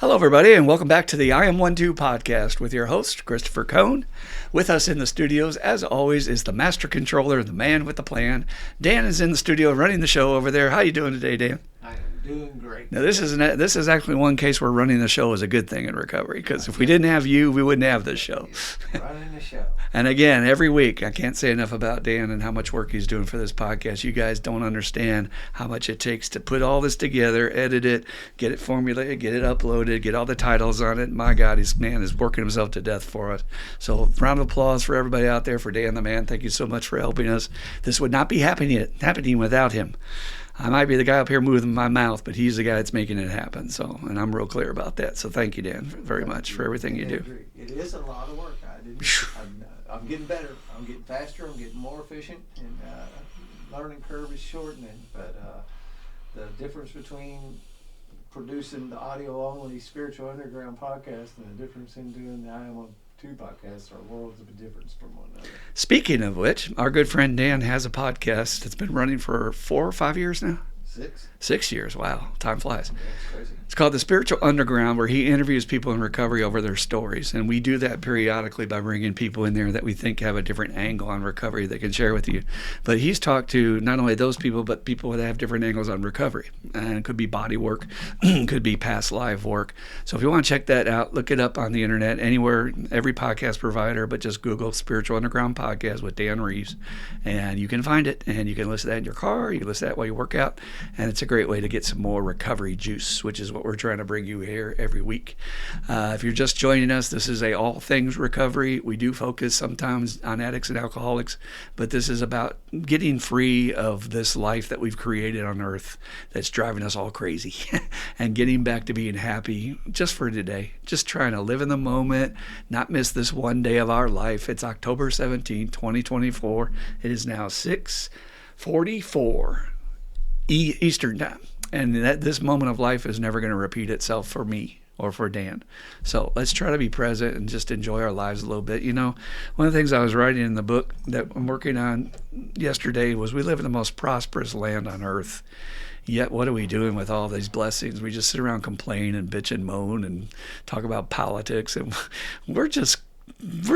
Hello, everybody, and welcome back to the I Am 1-2 podcast with your host, Christopher Cohn. With us in the studios, as always, is the master controller, the man with the plan. Dan is in the studio running the show over there. How you doing today, Dan? I am doing great. Now, this is actually one case where running the show is a good thing in recovery, because if we didn't have you, we wouldn't have this show. Running the show. And again, every week, I can't say enough about Dan and how much work he's doing for this podcast. You guys don't understand how much it takes to put all this together, edit it, get it formulated, get it uploaded, get all the titles on it. My God, this man is working himself to death for us. So round of applause for everybody out there, for Dan the man. Thank you so much for helping us. This would not be happening without him. I might be the guy up here moving my mouth, but he's the guy that's making it happen. So, and I'm real clear about that. So thank you, Dan, very much for everything you do. It is a lot of work. I'm getting better. I'm getting faster. I'm getting more efficient, and learning curve is shortening. But the difference between producing the audio-only Spiritual Underground podcast and the difference in doing the I Am 1-2 podcast are worlds of a difference from one another. Speaking of which, our good friend Dan has a podcast that's been running for 4 or 5 years now. 6 years. Wow, time flies. Yeah, it's crazy. It's called The Spiritual Underground, where he interviews people in recovery over their stories. And we do that periodically by bringing people in there that we think have a different angle on recovery that can share with you. But he's talked to not only those people, but people that have different angles on recovery. And it could be body work, could be past life work. So if you want to check that out, look it up on the internet, anywhere, every podcast provider, but just Google Spiritual Underground Podcast with Dan Reeves. And you can find it, and you can listen to that in your car, you can listen to that while you work out. And it's a great way to get some more recovery juice, which is what we're trying to bring you here every week. If you're just joining us, this is a all things recovery. We do focus sometimes on addicts and alcoholics, but this is about getting free of this life that we've created on earth that's driving us all crazy and getting back to being happy just for today, just trying to live in the moment, not miss this one day of our life. It's October 17, 2024. It is now 6:44 Eastern time. And this moment of life is never going to repeat itself for me or for Dan. So let's try to be present and just enjoy our lives a little bit. You know, one of the things I was writing in the book that I'm working on yesterday was we live in the most prosperous land on earth. Yet what are we doing with all these blessings? We just sit around, complain and bitch and moan and talk about politics. And we're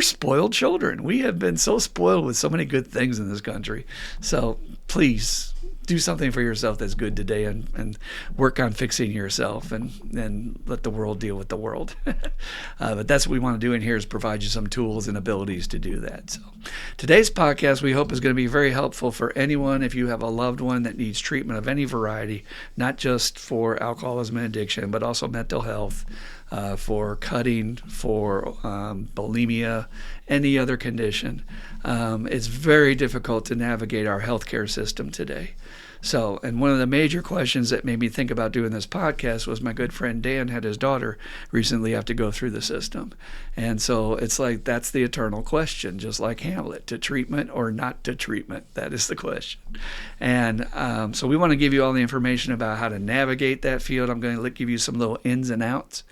spoiled children. We have been so spoiled with so many good things in this country. So please, do something for yourself that's good today, and work on fixing yourself, and let the world deal with the world. But that's what we want to do in here, is provide you some tools and abilities to do that. So today's podcast, we hope, is going to be very helpful for anyone. If you have a loved one that needs treatment of any variety, not just for alcoholism and addiction, but also mental health, for cutting, for bulimia, any other condition. It's very difficult to navigate our healthcare system today. So, and one of the major questions that made me think about doing this podcast was my good friend Dan had his daughter recently have to go through the system. And so it's like, that's the eternal question, just like Hamlet, to treatment or not to treatment. That is the question. And so we want to give you all the information about how to navigate that field. I'm going to give you some little ins and outs.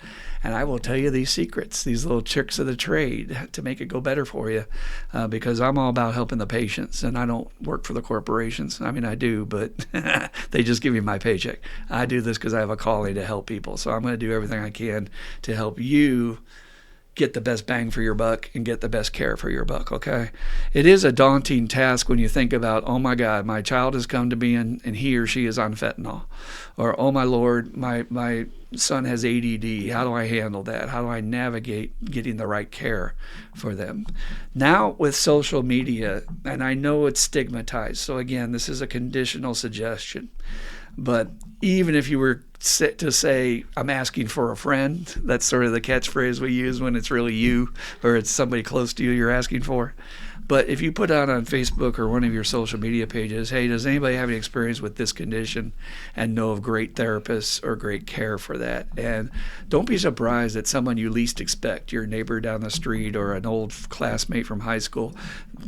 And I will tell you these secrets, these little tricks of the trade to make it go better for you, because I'm all about helping the patients, and I don't work for the corporations. I mean, I do, but they just give me my paycheck. I do this because I have a calling to help people. So I'm going to do everything I can to help you get the best bang for your buck and get the best care for your buck, okay? It is a daunting task when you think about, oh my God, my child has come to me and he or she is on fentanyl. Or, oh my Lord, my son has ADD. How do I handle that? How do I navigate getting the right care for them? Now with social media, and I know it's stigmatized, so again, this is a conditional suggestion, but even if you were to say, I'm asking for a friend, that's sort of the catchphrase we use when it's really you or it's somebody close to you you're asking for. But if you put out on Facebook or one of your social media pages, hey, does anybody have any experience with this condition and know of great therapists or great care for that? And don't be surprised that someone you least expect, your neighbor down the street or an old classmate from high school,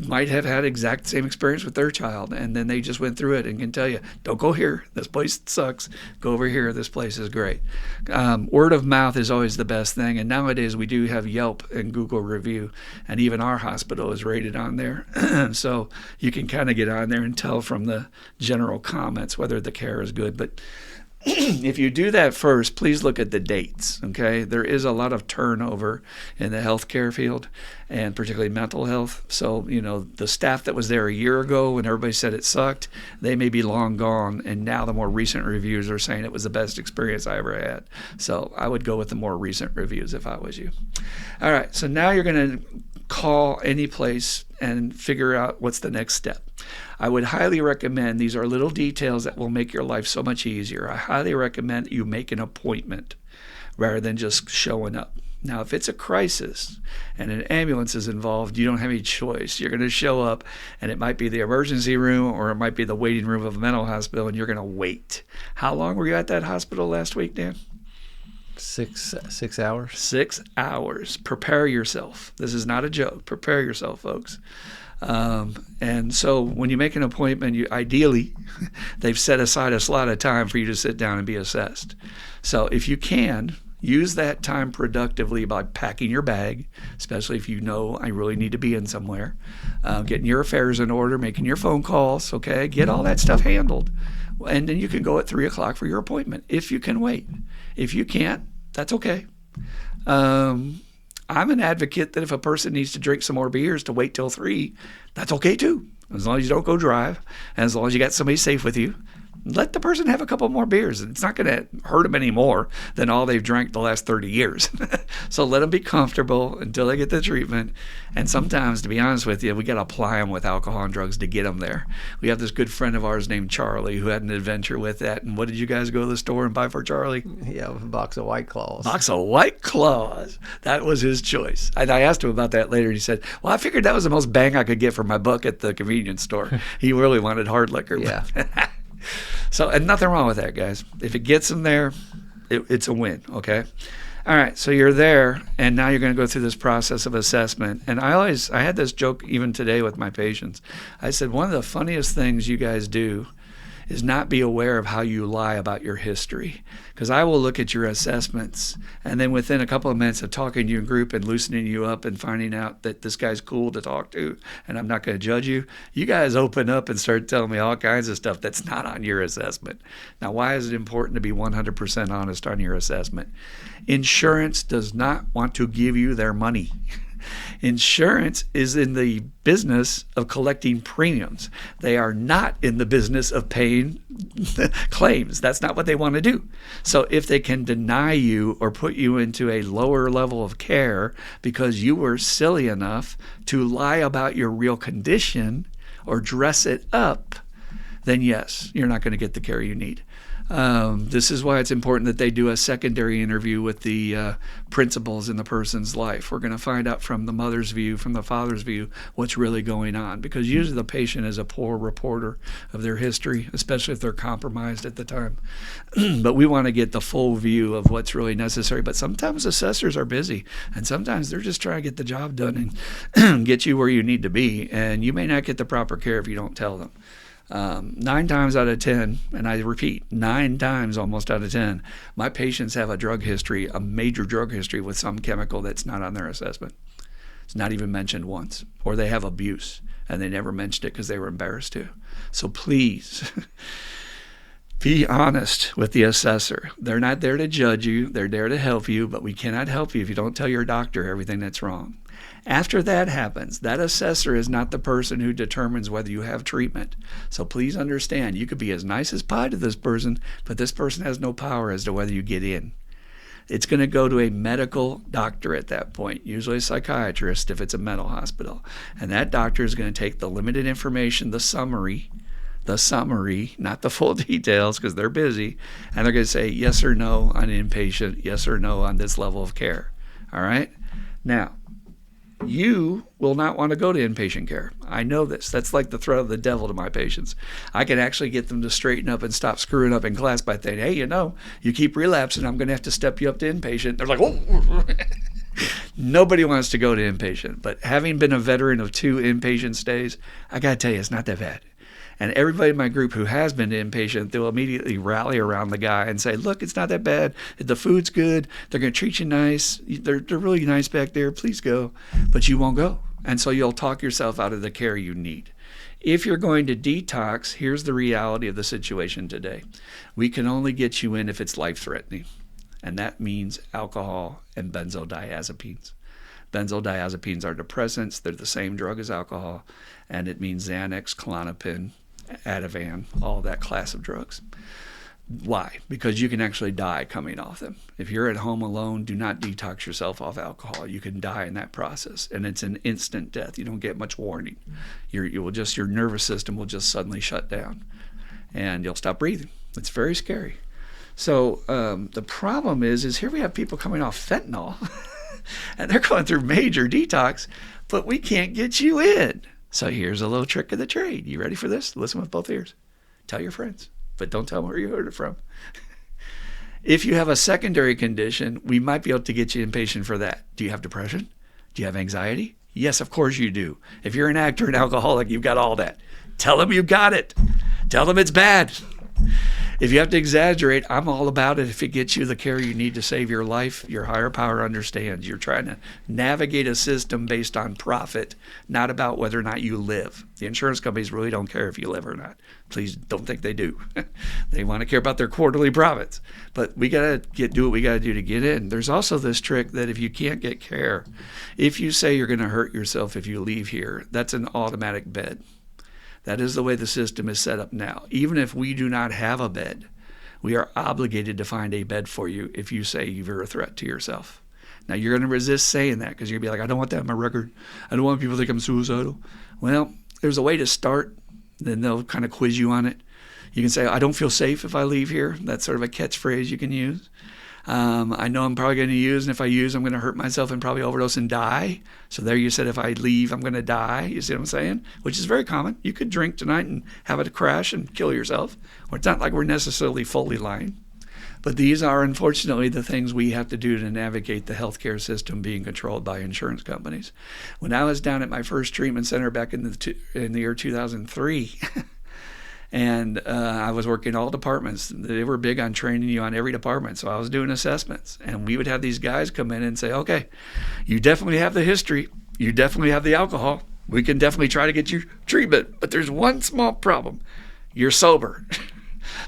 might have had exact same experience with their child, and then they just went through it and can tell you, don't go here, this place sucks, go over here, this place is great. Word of mouth is always the best thing, and nowadays we do have Yelp and Google review, and even our hospital is rated on there. So you can kind of get on there and tell from the general comments whether the care is good. But If you do that first, please look at the dates, okay? There is a lot of turnover in the healthcare field, and particularly mental health. So, the staff that was there a year ago when everybody said it sucked, they may be long gone, and now the more recent reviews are saying it was the best experience I ever had. So I would go with the more recent reviews if I was you. All right, so now you're going to call any place and figure out what's the next step. I would highly recommend, these are little details that will make your life so much easier. I highly recommend you make an appointment rather than just showing up. Now, if it's a crisis and an ambulance is involved, you don't have any choice. You're going to show up, and it might be the emergency room or it might be the waiting room of a mental hospital, and you're going to wait. How long were you at that hospital last week, Dan? 6 hours. 6 hours. Prepare yourself. This is not a joke. Prepare yourself, folks. And so when you make an appointment, ideally, they've set aside a slot of time for you to sit down and be assessed. So if you can, use that time productively by packing your bag, especially if you know I really need to be in somewhere, getting your affairs in order, making your phone calls, okay? Get all that stuff handled. And then you can go at 3 o'clock for your appointment if you can wait. If you can't, that's okay. I'm an advocate that if a person needs to drink some more beers to wait till 3, that's okay too. As long as you don't go drive, and as long as you got somebody safe with you, let the person have a couple more beers. It's not going to hurt them any more than all they've drank the last 30 years. So let them be comfortable until they get the treatment. And sometimes, to be honest with you, we got to apply them with alcohol and drugs to get them there. We have this good friend of ours named Charlie who had an adventure with that. And what did you guys go to the store and buy for Charlie? Yeah, a box of White Claws. Box of White Claws. That was his choice. And I asked him about that later, and he said, well, I figured that was the most bang I could get for my buck at the convenience store. He really wanted hard liquor. Yeah. So, and nothing wrong with that, guys. If it gets them there, it's a win, okay? All right, so you're there, and now you're going to go through this process of assessment. And I had this joke even today with my patients. I said, one of the funniest things you guys do is not be aware of how you lie about your history. Because I will look at your assessments, and then within a couple of minutes of talking to you in group and loosening you up and finding out that this guy's cool to talk to and I'm not going to judge you, you guys open up and start telling me all kinds of stuff that's not on your assessment. Now, why is it important to be 100% honest on your assessment? Insurance does not want to give you their money. Insurance is in the business of collecting premiums. They are not in the business of paying claims. That's not what they want to do. So if they can deny you or put you into a lower level of care because you were silly enough to lie about your real condition or dress it up, then yes, you're not going to get the care you need. This is why it's important that they do a secondary interview with the principals in the person's life. We're going to find out from the mother's view, from the father's view, what's really going on. Because usually the patient is a poor reporter of their history, especially if they're compromised at the time. But we want to get the full view of what's really necessary. But sometimes assessors are busy, and sometimes they're just trying to get the job done and get you where you need to be. And you may not get the proper care if you don't tell them. 9 times out of 10, and I repeat, 9 times almost out of 10, my patients have a drug history, a major drug history with some chemical that's not on their assessment. It's not even mentioned once. Or they have abuse, and they never mentioned it because they were embarrassed to. So please, be honest with the assessor. They're not there to judge you. They're there to help you, but we cannot help you if you don't tell your doctor everything that's wrong. After that happens, that assessor is not the person who determines whether you have treatment. So please understand, you could be as nice as pie to this person, but this person has no power as to whether you get in. It's going to go to a medical doctor at that point, usually a psychiatrist if it's a mental hospital. And that doctor is going to take the limited information, the summary, not the full details because they're busy, and they're going to say yes or no on inpatient, yes or no on this level of care. All right? Now, you will not want to go to inpatient care. I know this. That's like the threat of the devil to my patients. I can actually get them to straighten up and stop screwing up in class by saying, hey, you keep relapsing, I'm going to have to step you up to inpatient. They're like, oh. Nobody wants to go to inpatient. But having been a veteran of 2 inpatient stays, I got to tell you, it's not that bad. And everybody in my group who has been to inpatient, they'll immediately rally around the guy and say, look, it's not that bad. The food's good. They're going to treat you nice. They're really nice back there. Please go. But you won't go. And so you'll talk yourself out of the care you need. If you're going to detox, here's the reality of the situation today. We can only get you in if it's life-threatening, and that means alcohol and benzodiazepines. Benzodiazepines are depressants. They're the same drug as alcohol, and it means Xanax, Klonopin, Ativan, all that class of drugs. Why? Because you can actually die coming off them. If you're at home alone, do not detox yourself off alcohol. You can die in that process, and it's an instant death. You don't get much warning. Your nervous system will just suddenly shut down, and you'll stop breathing. It's very scary. So the problem is here we have people coming off fentanyl, and they're going through major detox, but we can't get you in. So here's a little trick of the trade. You ready for this? Listen with both ears. Tell your friends, but don't tell them where you heard it from. If you have a secondary condition, we might be able to get you inpatient for that. Do you have depression? Do you have anxiety? Yes, of course you do. If you're an actor, an alcoholic, you've got all that. Tell them you got it. Tell them it's bad. If you have to exaggerate, I'm all about it. If it gets you the care you need to save your life, your higher power understands. You're trying to navigate a system based on profit, not about whether or not you live. The insurance companies really don't care if you live or not. Please don't think they do. They want to care about their quarterly profits. But we got to do what we got to do to get in. There's also this trick that if you can't get care, if you say you're going to hurt yourself if you leave here, that's an automatic bed. That is the way the system is set up now. Even if we do not have a bed, we are obligated to find a bed for you if you say you're a threat to yourself. Now, you're going to resist saying that because you're going to be like, I don't want that on my record. I don't want people to think I'm suicidal. Well, there's a way to start. Then they'll kind of quiz you on it. You can say, I don't feel safe if I leave here. That's sort of a catchphrase you can use. I know I'm probably going to use, and if I use, I'm going to hurt myself and probably overdose and die. So there you said, if I leave, I'm going to die. You see what I'm saying? Which is very common. You could drink tonight and have a crash and kill yourself. Or it's not like we're necessarily fully lying. But these are, unfortunately, the things we have to do to navigate the healthcare system being controlled by insurance companies. When I was down at my first treatment center back in the year 2003, and I was working all departments. They were big on training you on every department. So I was doing assessments. And we would have these guys come in and say, okay, you definitely have the history. You definitely have the alcohol. We can definitely try to get you treatment. But there's one small problem. You're sober.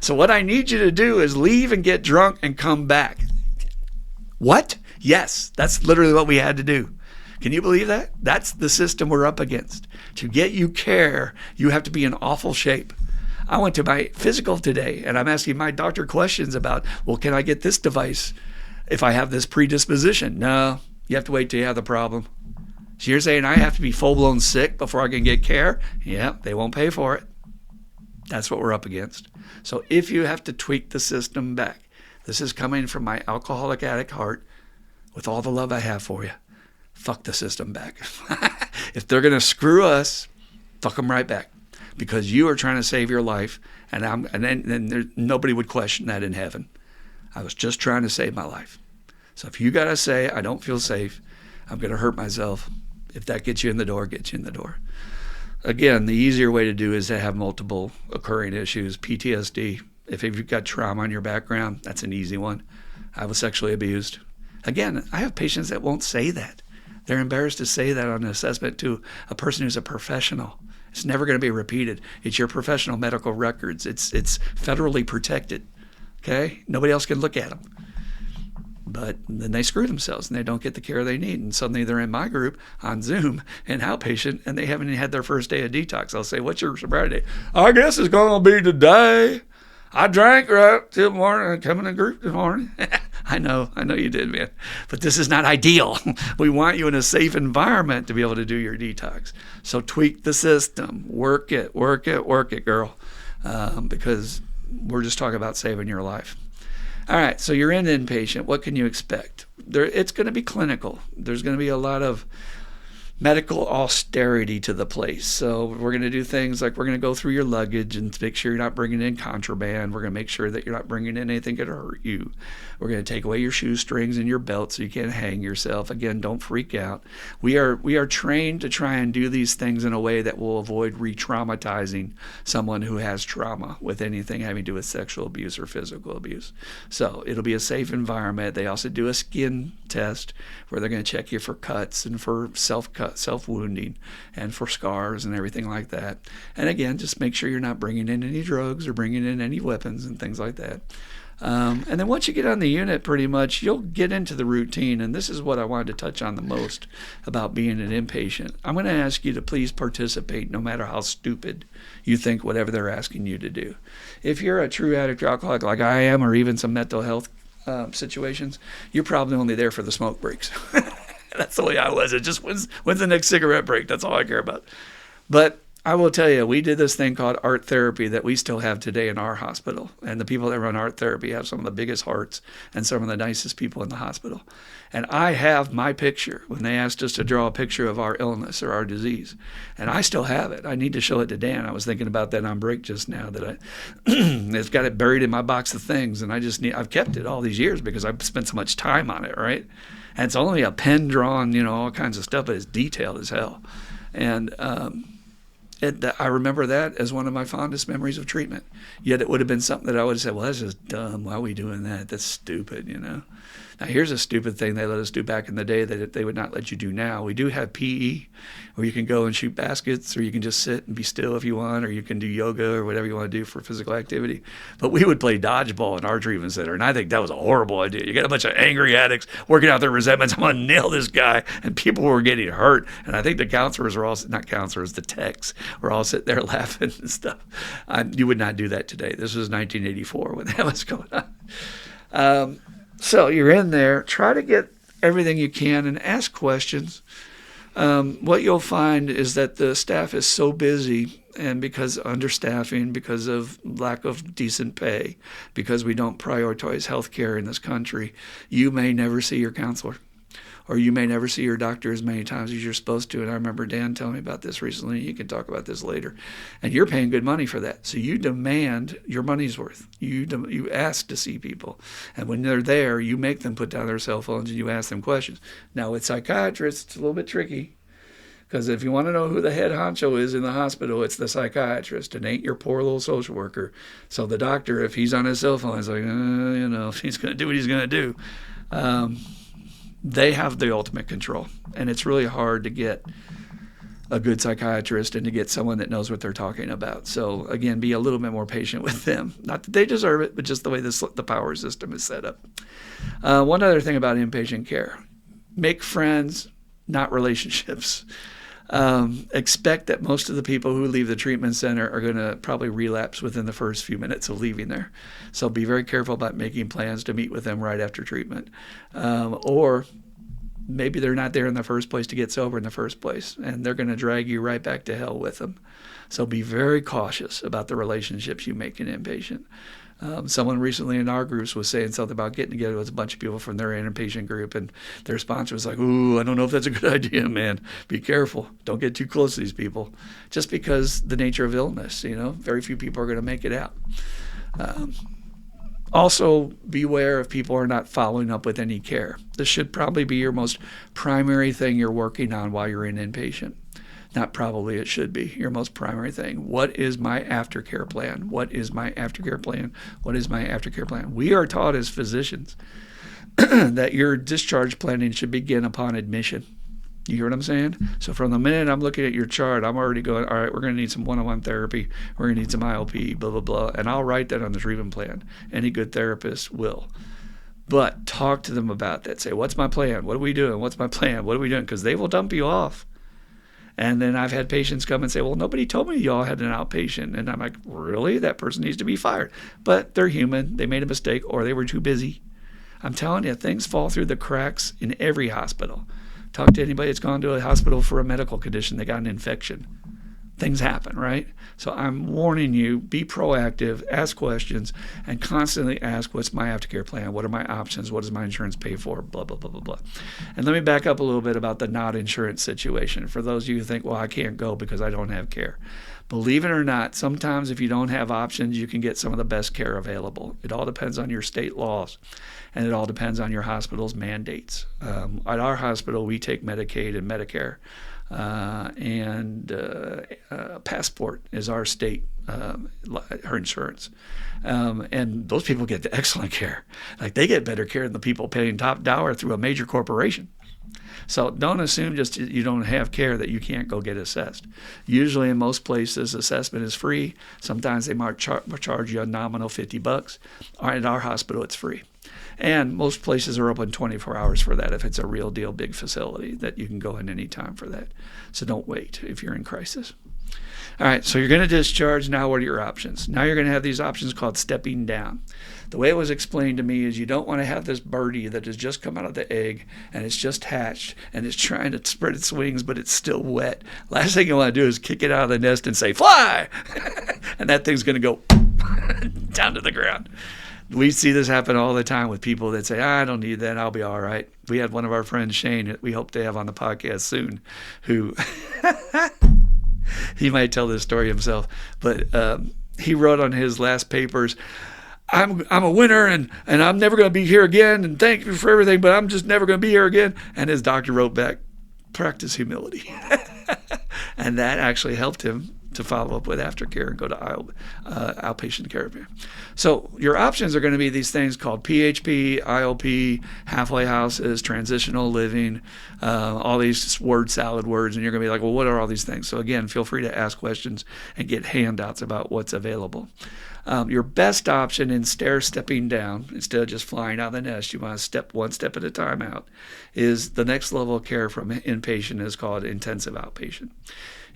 So what I need you to do is leave and get drunk and come back. What? Yes, that's literally what we had to do. Can you believe that? That's the system we're up against. To get you care, you have to be in awful shape. I went to my physical today, and I'm asking my doctor questions about, well, can I get this device if I have this predisposition? No, you have to wait till you have the problem. So you're saying I have to be full-blown sick before I can get care? Yeah, they won't pay for it. That's what we're up against. So if you have to tweak the system back, this is coming from my alcoholic addict heart with all the love I have for you. Fuck the system back. If they're going to screw us, fuck them right back. Because you are trying to save your life, and then nobody would question that in heaven. I was just trying to save my life. So if you got to say, I don't feel safe, I'm going to hurt myself, if that gets you in the door, get you in the door. Again, the easier way to do is to have multiple occurring issues. PTSD, if you've got trauma in your background, that's an easy one. I was sexually abused. Again, I have patients that won't say that. They're embarrassed to say that on an assessment to a person who's a professional. It's never going to be repeated. It's your professional medical records. It's federally protected. Okay? Nobody else can look at them. But then they screw themselves and they don't get the care they need. And suddenly they're in my group on Zoom and outpatient, and they haven't even had their first day of detox. I'll say, what's your sobriety day? I guess it's going to be today. I drank right till morning and come in a group this morning. I know you did, man. But this is not ideal. We want you in a safe environment to be able to do your detox. So tweak the system. Work it, girl. Because we're just talking about saving your life. All right, so you're in inpatient. What can you expect? It's going to be clinical. There's going to be a lot of medical austerity to the place. So we're going to do things like we're going to go through your luggage and make sure you're not bringing in contraband. We're going to make sure that you're not bringing in anything that could hurt you. We're going to take away your shoestrings and your belt so you can't hang yourself. Again, don't freak out. We are trained to try and do these things in a way that will avoid re-traumatizing someone who has trauma with anything having to do with sexual abuse or physical abuse. So it'll be a safe environment. They also do a skin test where they're going to check you for cuts and for self-cuts self-wounding and for scars and everything like that. And again, just make sure you're not bringing in any drugs or bringing in any weapons and things like that. And then once you get on the unit, pretty much, you'll get into the routine. And this is what I wanted to touch on the most about being an inpatient. I'm going to ask you to please participate no matter how stupid you think whatever they're asking you to do. If you're a true addict or alcoholic like I am, or even some mental health situations, you're probably only there for the smoke breaks. That's the way I was. It just, when's the next cigarette break? That's all I care about. But I will tell you, we did this thing called art therapy that we still have today in our hospital. And the people that run art therapy have some of the biggest hearts and some of the nicest people in the hospital. And I have my picture when they asked us to draw a picture of our illness or our disease. And I still have it. I need to show it to Dan. I was thinking about that on break just now, that it's got it buried in my box of things. And I've kept it all these years because I've spent so much time on it, right? And it's only a pen drawn, all kinds of stuff, but it's detailed as hell. And I remember that as one of my fondest memories of treatment. Yet it would have been something that I would have said, well, that's just dumb. Why are we doing that? That's stupid, Now, here's a stupid thing they let us do back in the day that they would not let you do now. We do have PE, where you can go and shoot baskets, or you can just sit and be still if you want, or you can do yoga or whatever you want to do for physical activity. But we would play dodgeball in our treatment center, and I think that was a horrible idea. You got a bunch of angry addicts working out their resentments. I'm going to nail this guy, and people were getting hurt. And I think the counselors were all, not counselors, the techs were all sitting there laughing and stuff. You would not do that today. This was 1984 when that was going on. So you're in there, try to get everything you can and ask questions. What you'll find is that the staff is so busy, and because understaffing, because of lack of decent pay, because we don't prioritize health care in this country, you may never see your counselor, or you may never see your doctor as many times as you're supposed to. And I remember Dan telling me about this recently. You can talk about this later. And you're paying good money for that. So you demand your money's worth. You ask to see people. And when they're there, you make them put down their cell phones and you ask them questions. Now, with psychiatrists, it's a little bit tricky. Because if you want to know who the head honcho is in the hospital, it's the psychiatrist. It ain't your poor little social worker. So the doctor, if he's on his cell phone, is like, he's going to do what he's going to do. They have the ultimate control, and it's really hard to get a good psychiatrist and to get someone that knows what they're talking about. So again, be a little bit more patient with them. Not that they deserve it, but just the way the power system is set up. One other thing about inpatient care: make friends, not relationships. Expect that most of the people who leave the treatment center are going to probably relapse within the first few minutes of leaving there. So be very careful about making plans to meet with them right after treatment. Or maybe they're not there in the first place to get sober in the first place, and they're going to drag you right back to hell with them. So be very cautious about the relationships you make in inpatient. Someone recently in our groups was saying something about getting together with a bunch of people from their inpatient group, and their sponsor was like, ooh, I don't know if that's a good idea, man. Be careful. Don't get too close to these people. Just because the nature of illness, very few people are going to make it out. Also, beware if people are not following up with any care. This should probably be your most primary thing you're working on while you're in inpatient. Not probably, it should be your most primary thing. What is my aftercare plan? What is my aftercare plan? What is my aftercare plan? We are taught as physicians that your discharge planning should begin upon admission. You hear what I'm saying? So from the minute I'm looking at your chart, I'm already going, all right, we're going to need some one-on-one therapy. We're going to need some IOP, blah, blah, blah. And I'll write that on the treatment plan. Any good therapist will. But talk to them about that. Say, what's my plan? What are we doing? What's my plan? What are we doing? Because they will dump you off. And then I've had patients come and say, well, nobody told me y'all had an outpatient. And I'm like, really? That person needs to be fired. But they're human. They made a mistake, or they were too busy. I'm telling you, things fall through the cracks in every hospital. Talk to anybody that's gone to a hospital for a medical condition. They got an infection. Things happen, right? So I'm warning you, be proactive, ask questions, and constantly ask, what's my aftercare plan? What are my options? What does my insurance pay for? Blah, blah, blah, blah, blah. And let me back up a little bit about the not insurance situation. For those of you who think, well, I can't go because I don't have care. Believe it or not, sometimes if you don't have options, you can get some of the best care available. It all depends on your state laws, and it all depends on your hospital's mandates. At our hospital, we take Medicaid and Medicare. Passport is our state, her insurance. And those people get excellent care. Like, they get better care than the people paying top dollar through a major corporation. So don't assume just you don't have care that you can't go get assessed. Usually in most places, assessment is free. Sometimes they might charge you a nominal $50. At our hospital, it's free. And most places are open 24 hours for that if it's a real deal big facility that you can go in any time for that. So don't wait if you're in crisis. All right, so you're going to discharge. Now what are your options? Now you're going to have these options called stepping down. The way it was explained to me is you don't want to have this birdie that has just come out of the egg and it's just hatched and it's trying to spread its wings, but it's still wet. Last thing you want to do is kick it out of the nest and say, fly! And that thing's going to go down to the ground. We see this happen all the time with people that say, I don't need that, I'll be all right. We had one of our friends, Shane, that we hope to have on the podcast soon, who he might tell this story himself, but he wrote on his last papers, I'm a winner and I'm never going to be here again, and thank you for everything, but I'm just never going to be here again. And his doctor wrote back, practice humility. And that actually helped him to follow up with aftercare and go to outpatient care. So your options are going to be these things called PHP, IOP, halfway houses, transitional living, all these word salad words, and you're going to be like, well, what are all these things? So again, feel free to ask questions and get handouts about what's available. Your best option in stepping down, instead of just flying out of the nest, you want to step one step at a time out, is the next level of care from inpatient is called intensive outpatient.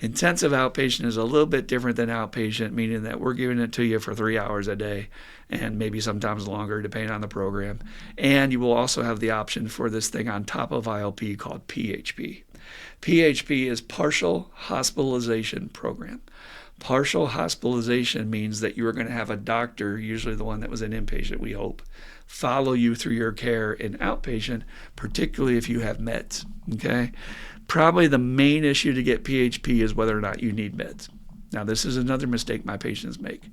Intensive outpatient is a little bit different than outpatient, meaning that we're giving it to you for 3 hours a day and maybe sometimes longer depending on the program. And you will also have the option for this thing on top of IOP called PHP. PHP is partial hospitalization program. Partial hospitalization means that you are going to have a doctor, usually the one that was an inpatient, we hope, follow you through your care in outpatient, particularly if you have meds, okay? Probably the main issue to get PHP is whether or not you need meds. Now, this is another mistake my patients make.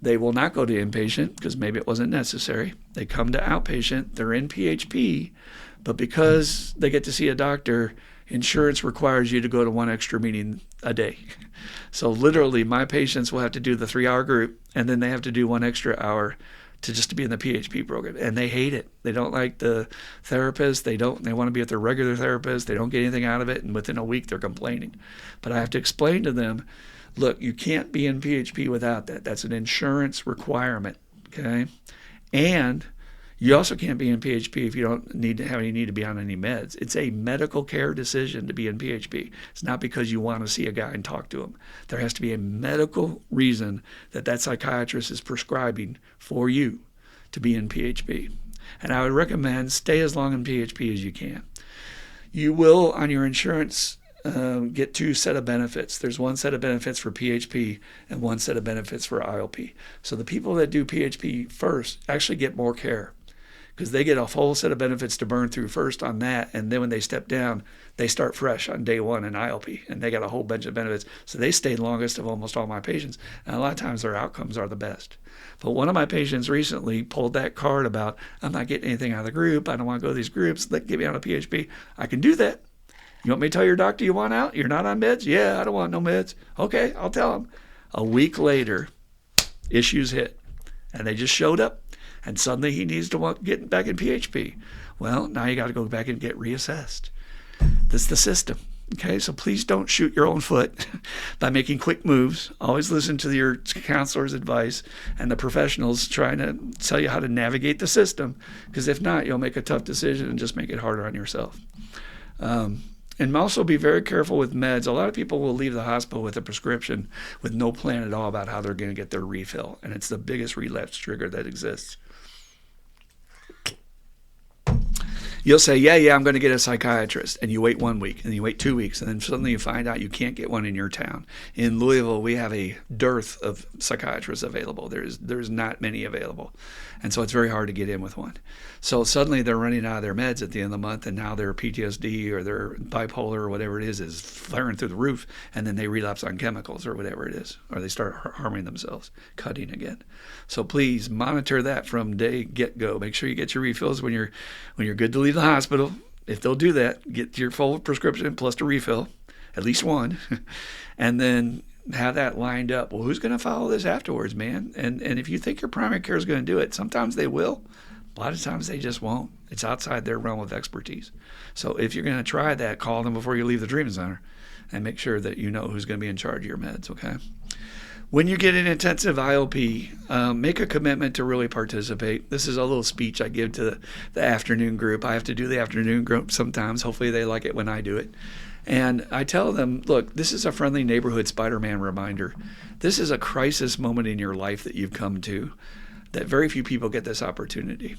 They will not go to inpatient because maybe it wasn't necessary. They come to outpatient, they're in PHP, but because they get to see a doctor, insurance requires you to go to one extra meeting a day. So literally, my patients will have to do the 3-hour group, and then they have to do one extra hour to be in the PHP program, and they hate it. They don't like the therapist. They want to be with their regular therapist. They don't get anything out of it, and within a week they're complaining. But I have to explain to them, look, you can't be in PHP without that. That's an insurance requirement, okay? And you also can't be in PHP if you don't need to be on any meds. It's a medical care decision to be in PHP. It's not because you want to see a guy and talk to him. There has to be a medical reason that psychiatrist is prescribing for you to be in PHP. And I would recommend stay as long in PHP as you can. You will, on your insurance, get 2 set of benefits. There's one set of benefits for PHP and one set of benefits for IOP. So the people that do PHP first actually get more care, because they get a whole set of benefits to burn through first on that, and then when they step down, they start fresh on day one in IOP, and they got a whole bunch of benefits. So they stay longest of almost all my patients, and a lot of times their outcomes are the best. But one of my patients recently pulled that card about, I'm not getting anything out of the group, I don't want to go to these groups, get me on a PHP. I can do that. You want me to tell your doctor you want out? You're not on meds? Yeah, I don't want no meds. Okay, I'll tell him. A week later, issues hit, and they just showed up. And suddenly he needs to get back in PHP. Well, now you got to go back and get reassessed. That's the system. Okay, so please don't shoot your own foot by making quick moves. Always listen to your counselor's advice and the professionals trying to tell you how to navigate the system, because if not, you'll make a tough decision and just make it harder on yourself. And also be very careful with meds. A lot of people will leave the hospital with a prescription with no plan at all about how they're going to get their refill, and it's the biggest relapse trigger that exists. You'll say, yeah, I'm going to get a psychiatrist. And you wait 1 week, and you wait 2 weeks, and then suddenly you find out you can't get one in your town. In Louisville, we have a dearth of psychiatrists available. There's not many available. And so it's very hard to get in with one. So suddenly they're running out of their meds at the end of the month, and now their PTSD or their bipolar or whatever it is flaring through the roof, and then they relapse on chemicals or whatever it is, or they start harming themselves, cutting again. So please monitor that from day get-go. Make sure you get your refills when you're good to leave the hospital. If they'll do that, get your full prescription plus the refill, at least one, and then have that lined up. Well, who's going to follow this afterwards, man? And if you think your primary care is going to do it, sometimes they will, A lot of times they just won't. It's outside their realm of expertise. So if you're going to try that, call them before you leave the treatment center and make sure that you know who's going to be in charge of your meds, okay? When you get an intensive IOP, make a commitment to really participate. This is a little speech I give to the afternoon group. I have to do the afternoon group sometimes. Hopefully they like it when I do it. And I tell them, look, this is a friendly neighborhood Spider-Man reminder. This is a crisis moment in your life that you've come to, that very few people get this opportunity.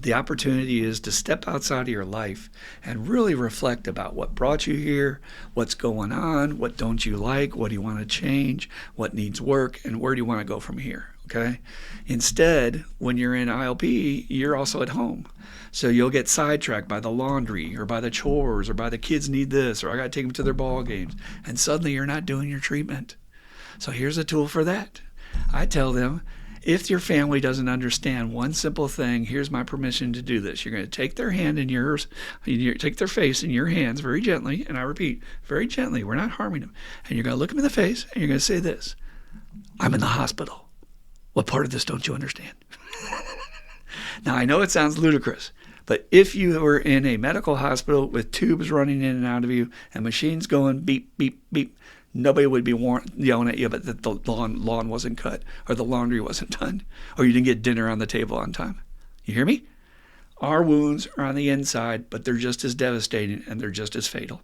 The opportunity is to step outside of your life and really reflect about what brought you here, what's going on, what don't you like, what do you want to change, what needs work, and where do you want to go from here, okay? Instead, when you're in IOP, you're also at home. So you'll get sidetracked by the laundry or by the chores or by the kids need this or I got to take them to their ball games. And suddenly you're not doing your treatment. So here's a tool for that. I tell them, if your family doesn't understand one simple thing, here's my permission to do this. You're going to take their hand in yours, take their face in your hands very gently, and I repeat, very gently. We're not harming them. And you're going to look them in the face, and you're going to say this: I'm in the hospital. What part of this don't you understand? Now, I know it sounds ludicrous, but if you were in a medical hospital with tubes running in and out of you and machines going beep, beep, beep, nobody would be yelling at you, but that the lawn wasn't cut or the laundry wasn't done or you didn't get dinner on the table on time. You hear me? Our wounds are on the inside, but they're just as devastating and they're just as fatal.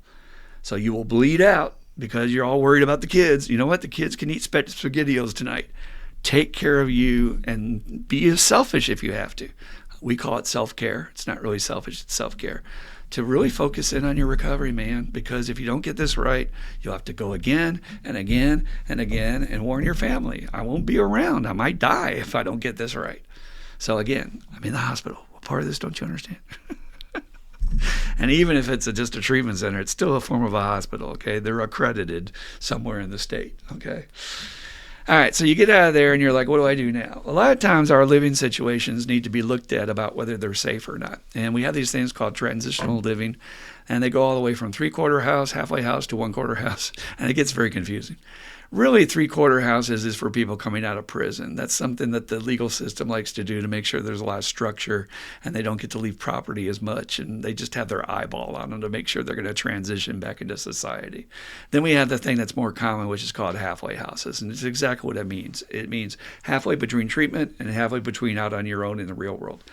So you will bleed out because you're all worried about the kids. You know what? The kids can eat SpaghettiOs tonight. Take care of you and be selfish if you have to. We call it self-care. It's not really selfish, it's self-care. To really focus in on your recovery, man, because if you don't get this right, you'll have to go again and again and again and warn your family. I won't be around. I might die if I don't get this right. So again, I'm in the hospital. What part of this don't you understand? And even if it's just a treatment center, it's still a form of a hospital, okay? They're accredited somewhere in the state, okay? All right, so you get out of there and you're like, what do I do now? A lot of times our living situations need to be looked at about whether they're safe or not. And we have these things called transitional living, and they go all the way from three-quarter house, halfway house to one-quarter house, and it gets very confusing. Really, three-quarter houses is for people coming out of prison. That's something that the legal system likes to do to make sure there's a lot of structure and they don't get to leave property as much, and they just have their eyeball on them to make sure they're going to transition back into society. Then we have the thing that's more common, which is called halfway houses, and it's exactly what it means. It means halfway between treatment and halfway between out on your own in the real world.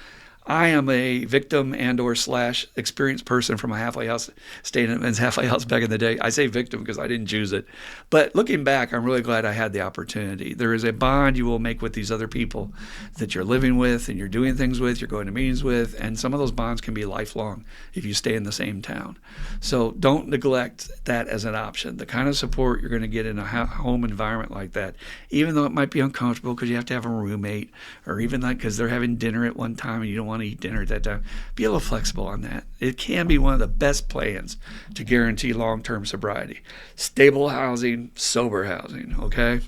I am a victim and or / experienced person from a halfway house, staying in a men's halfway house back in the day. I say victim because I didn't choose it. But looking back, I'm really glad I had the opportunity. There is a bond you will make with these other people that you're living with and you're doing things with, you're going to meetings with, and some of those bonds can be lifelong if you stay in the same town. So don't neglect that as an option. The kind of support you're going to get in a home environment like that, even though it might be uncomfortable because you have to have a roommate, or even like because they're having dinner at one time and you don't want to eat dinner at that time, be a little flexible on that. It can be one of the best plans to guarantee long-term sobriety. Stable housing, sober housing, okay?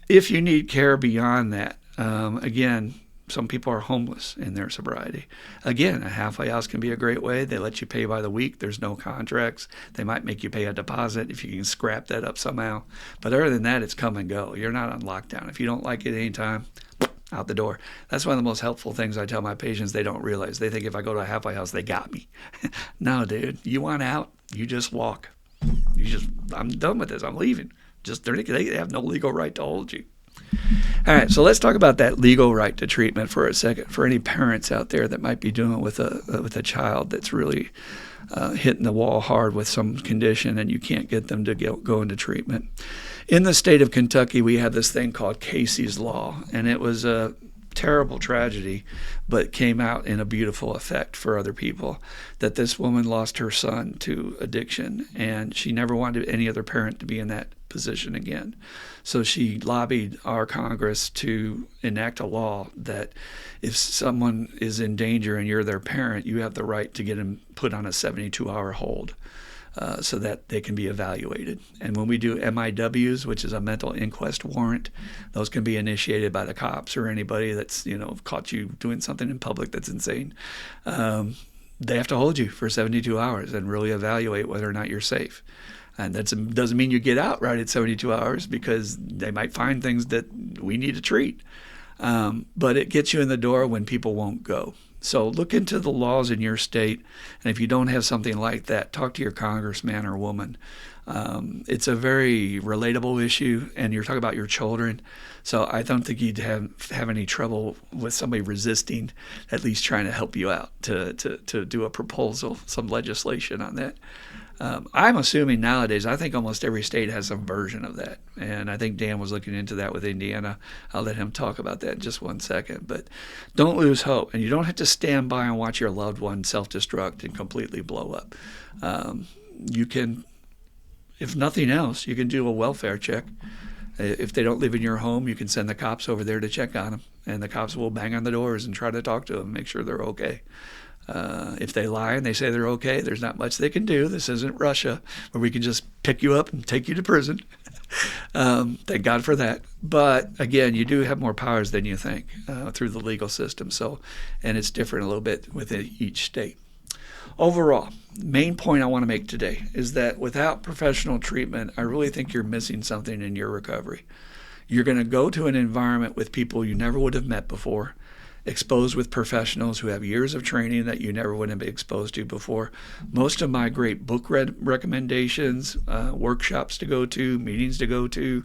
If you need care beyond that, again, some people are homeless in their sobriety. Again, a halfway house can be a great way. They let you pay by the week. There's no contracts. They might make you pay a deposit if you can scrap that up somehow. But other than that, it's come and go. You're not on lockdown. If you don't like it anytime, out the door. That's one of the most helpful things I tell my patients. They don't realize. They think if I go to a halfway house, they got me. No, dude. You want out, you just walk. I'm done with this. I'm leaving. They have no legal right to hold you. All right, so let's talk about that legal right to treatment for a second. For any parents out there that might be dealing with a child that's really hitting the wall hard with some condition and you can't get them to go into treatment. In the state of Kentucky, we have this thing called Casey's Law, and it was a terrible tragedy, but came out in a beautiful effect for other people, that this woman lost her son to addiction, and she never wanted any other parent to be in that position again. So she lobbied our Congress to enact a law that if someone is in danger and you're their parent, you have the right to get them put on a 72-hour hold. So that they can be evaluated. And when we do MIWs, which is a mental inquest warrant, those can be initiated by the cops or anybody that's caught you doing something in public that's insane. They have to hold you for 72 hours and really evaluate whether or not you're safe. And that doesn't mean you get out right at 72 hours because they might find things that we need to treat. But it gets you in the door when people won't go. So look into the laws in your state, and if you don't have something like that, talk to your congressman or woman. It's a very relatable issue, and you're talking about your children. So I don't think you'd have any trouble with somebody resisting, at least trying to help you out to do a proposal, some legislation on that. I'm assuming nowadays, I think almost every state has some version of that. And I think Dan was looking into that with Indiana. I'll let him talk about that in just 1 second. But don't lose hope. And you don't have to stand by and watch your loved one self-destruct and completely blow up. You can, if nothing else, you can do a welfare check. If they don't live in your home, you can send the cops over there to check on them. And the cops will bang on the doors and try to talk to them, make sure they're okay. If they lie and they say they're okay, there's not much they can do. This isn't Russia where we can just pick you up and take you to prison. Thank God for that. But again, you do have more powers than you think through the legal system. So, and it's different a little bit within each state. Overall, main point I want to make today is that without professional treatment, I really think you're missing something in your recovery. You're going to go to an environment with people you never would have met before, exposed with professionals who have years of training that you never would have been exposed to before. Most of my great book recommendations, workshops to go to, meetings to go to,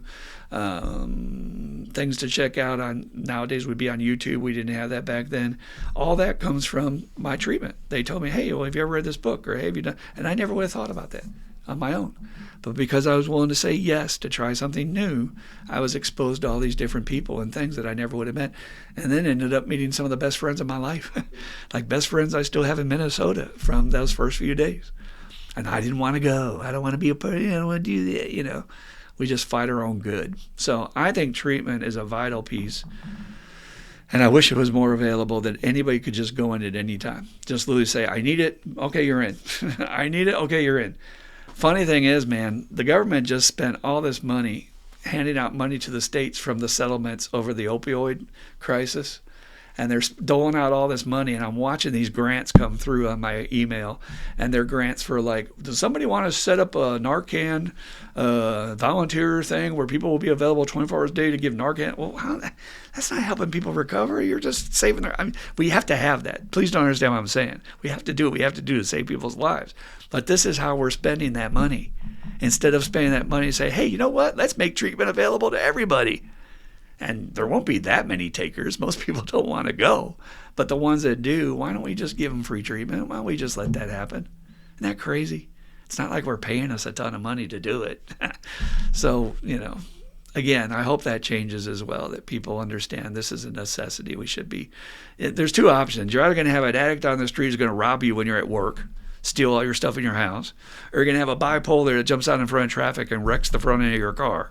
things to check out on nowadays would be on YouTube. We didn't have that back then. All that comes from my treatment. They told me, hey, well, have you ever read this book? Or hey, have you done? And I never would have thought about that on my own. But because I was willing to say yes to try something new, I was exposed to all these different people and things that I never would have met, and then ended up meeting some of the best friends of my life. Like best friends I still have in Minnesota from those first few days. And I didn't want to go. I don't want to be a part. I don't want to do that, We just fight our own good. So I think treatment is a vital piece. And I wish it was more available, that anybody could just go in at any time. Just literally say, I need it. Okay, you're in. I need it. Okay, you're in. Funny thing is, man, the government just spent all this money handing out money to the states from the settlements over the opioid crisis. And they're doling out all this money, and I'm watching these grants come through on my email, and they're grants for like, does somebody want to set up a Narcan volunteer thing where people will be available 24 hours a day to give Narcan? Well, that's not helping people recover. You're just saving their. I mean, we have to have that. Please don't understand what I'm saying. We have to do what we have to do to save people's lives. But this is how we're spending that money. Instead of spending that money, say, hey, you know what? Let's make treatment available to everybody. And there won't be that many takers. Most people don't want to go. But the ones that do, why don't we just give them free treatment? Why don't we just let that happen? Isn't that crazy? It's not like we're paying us a ton of money to do it. So, again, I hope that changes as well, that people understand this is a necessity. We should be. There's two options. You're either going to have an addict on the street who's going to rob you when you're at work, steal all your stuff in your house, or you're going to have a bipolar that jumps out in front of traffic and wrecks the front end of your car.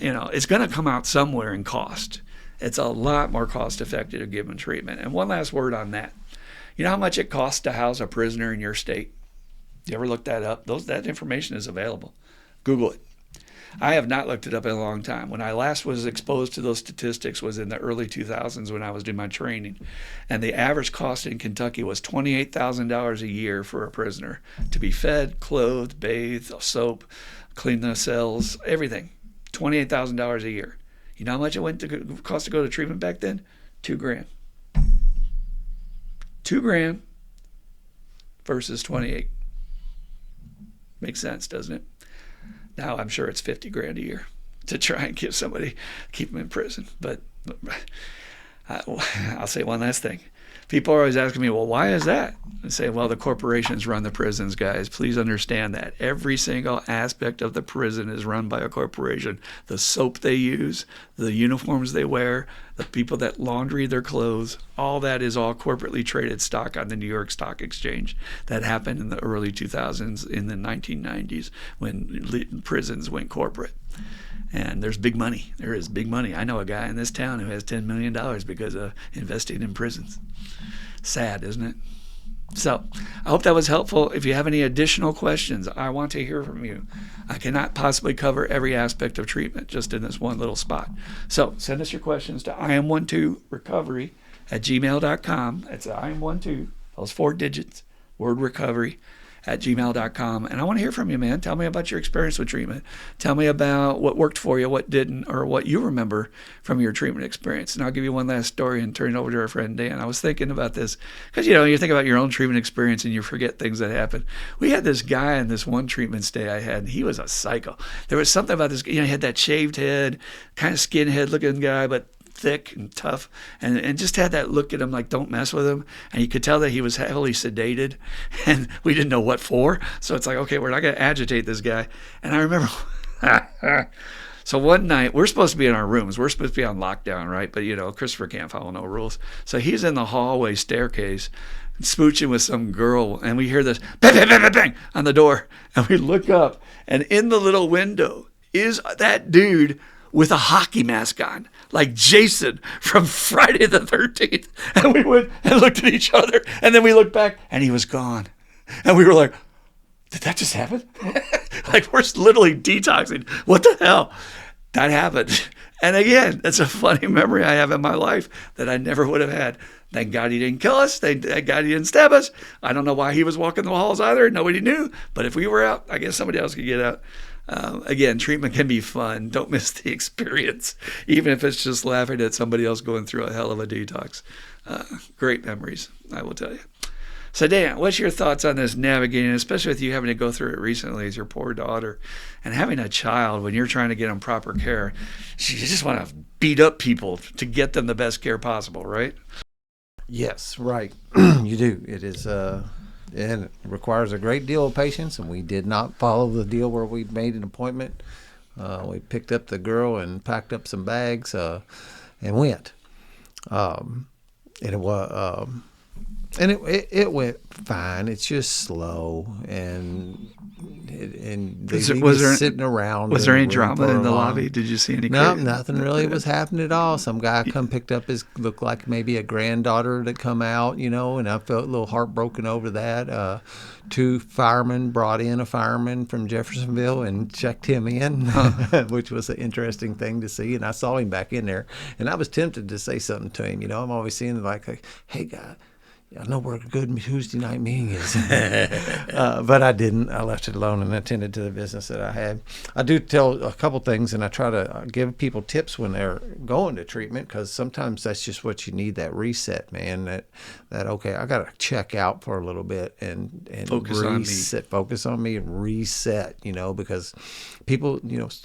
It's going to come out somewhere in cost. It's a lot more cost effective to give them treatment. And one last word on that. You know how much it costs to house a prisoner in your state? You ever look that up? That information is available. Google it. I have not looked it up in a long time. When I last was exposed to those statistics was in the early 2000s when I was doing my training. And the average cost in Kentucky was $28,000 a year for a prisoner to be fed, clothed, bathed, soap, clean the cells, everything. $28,000 a year. You know how much it cost to go to treatment back then? $2,000. $2,000 versus 28. Makes sense, doesn't it? Now I'm sure it's $50,000 a year to try and keep them in prison. But I'll say one last thing. People are always asking me, well, why is that? I say, well, the corporations run the prisons, guys. Please understand that. Every single aspect of the prison is run by a corporation. The soap they use, the uniforms they wear, the people that laundry their clothes, all that is all corporately traded stock on the New York Stock Exchange. That happened in the early 2000s, in the 1990s, when prisons went corporate. And there's big money. There is big money. I know a guy in this town who has $10 million because of investing in prisons. Sad, isn't it? So I hope that was helpful. If you have any additional questions, I want to hear from you. I cannot possibly cover every aspect of treatment just in this one little spot. So send us your questions to im12recovery@gmail.com. That's im12, those 4 digits, word recovery gmail.com. And I want to hear from you, man. Tell me about your experience with treatment. Tell me about what worked for you, what didn't, or what you remember from your treatment experience. And I'll give you one last story and turn it over to our friend Dan. I was thinking about this because, you think about your own treatment experience and you forget things that happen. We had this guy in this one treatment stay I had, and he was a psycho. There was something about this, he had that shaved head, kind of skinhead looking guy, but thick and tough, and just had that look at him like, don't mess with him. And you could tell that he was heavily sedated, and we didn't know what for. So it's like, okay, we're not going to agitate this guy. And I remember, so one night, we're supposed to be in our rooms. We're supposed to be on lockdown, right? But, Christopher can't follow no rules. So he's in the hallway staircase, smooching with some girl, and we hear this bang, bang, bang, bang, bang on the door. And we look up, and in the little window is that dude with a hockey mask on, like Jason from Friday the 13th. And we went and looked at each other, and then we looked back, and he was gone. And we were like, did that just happen? Like, we're literally detoxing. What the hell? That happened. And again, that's a funny memory I have in my life that I never would have had. Thank God he didn't kill us. Thank God he didn't stab us. I don't know why he was walking the halls either. Nobody knew. But if we were out, I guess somebody else could get out. Again, treatment can be fun. Don't miss the experience, even if it's just laughing at somebody else going through a hell of a detox. Great memories, I will tell you. So, Dan, what's your thoughts on this navigating, especially with you having to go through it recently as your poor daughter and having a child when you're trying to get them proper care? You just want to beat up people to get them the best care possible, right? Yes, right. You do. It is, and it requires a great deal of patience, and we did not follow the deal where we made an appointment. We picked up the girl and packed up some bags and went. And it was, and it went fine. It's just slow, and they sitting around. Was there any drama in the lobby? Did you see any? No, nothing really was happening at all. Some guy picked up looked like maybe a granddaughter that come out, and I felt a little heartbroken over that. 2 firemen brought in a fireman from Jeffersonville and checked him in, which was an interesting thing to see. And I saw him back in there, and I was tempted to say something to him. I'm always seeing like, hey, guy, I know where a good Tuesday night meeting is. But I didn't. I left it alone and attended to the business that I had. I do tell a couple things, and I try to give people tips when they're going to treatment, because sometimes that's just what you need, that reset, man. That okay, I got to check out for a little bit and focus on me and reset, because people,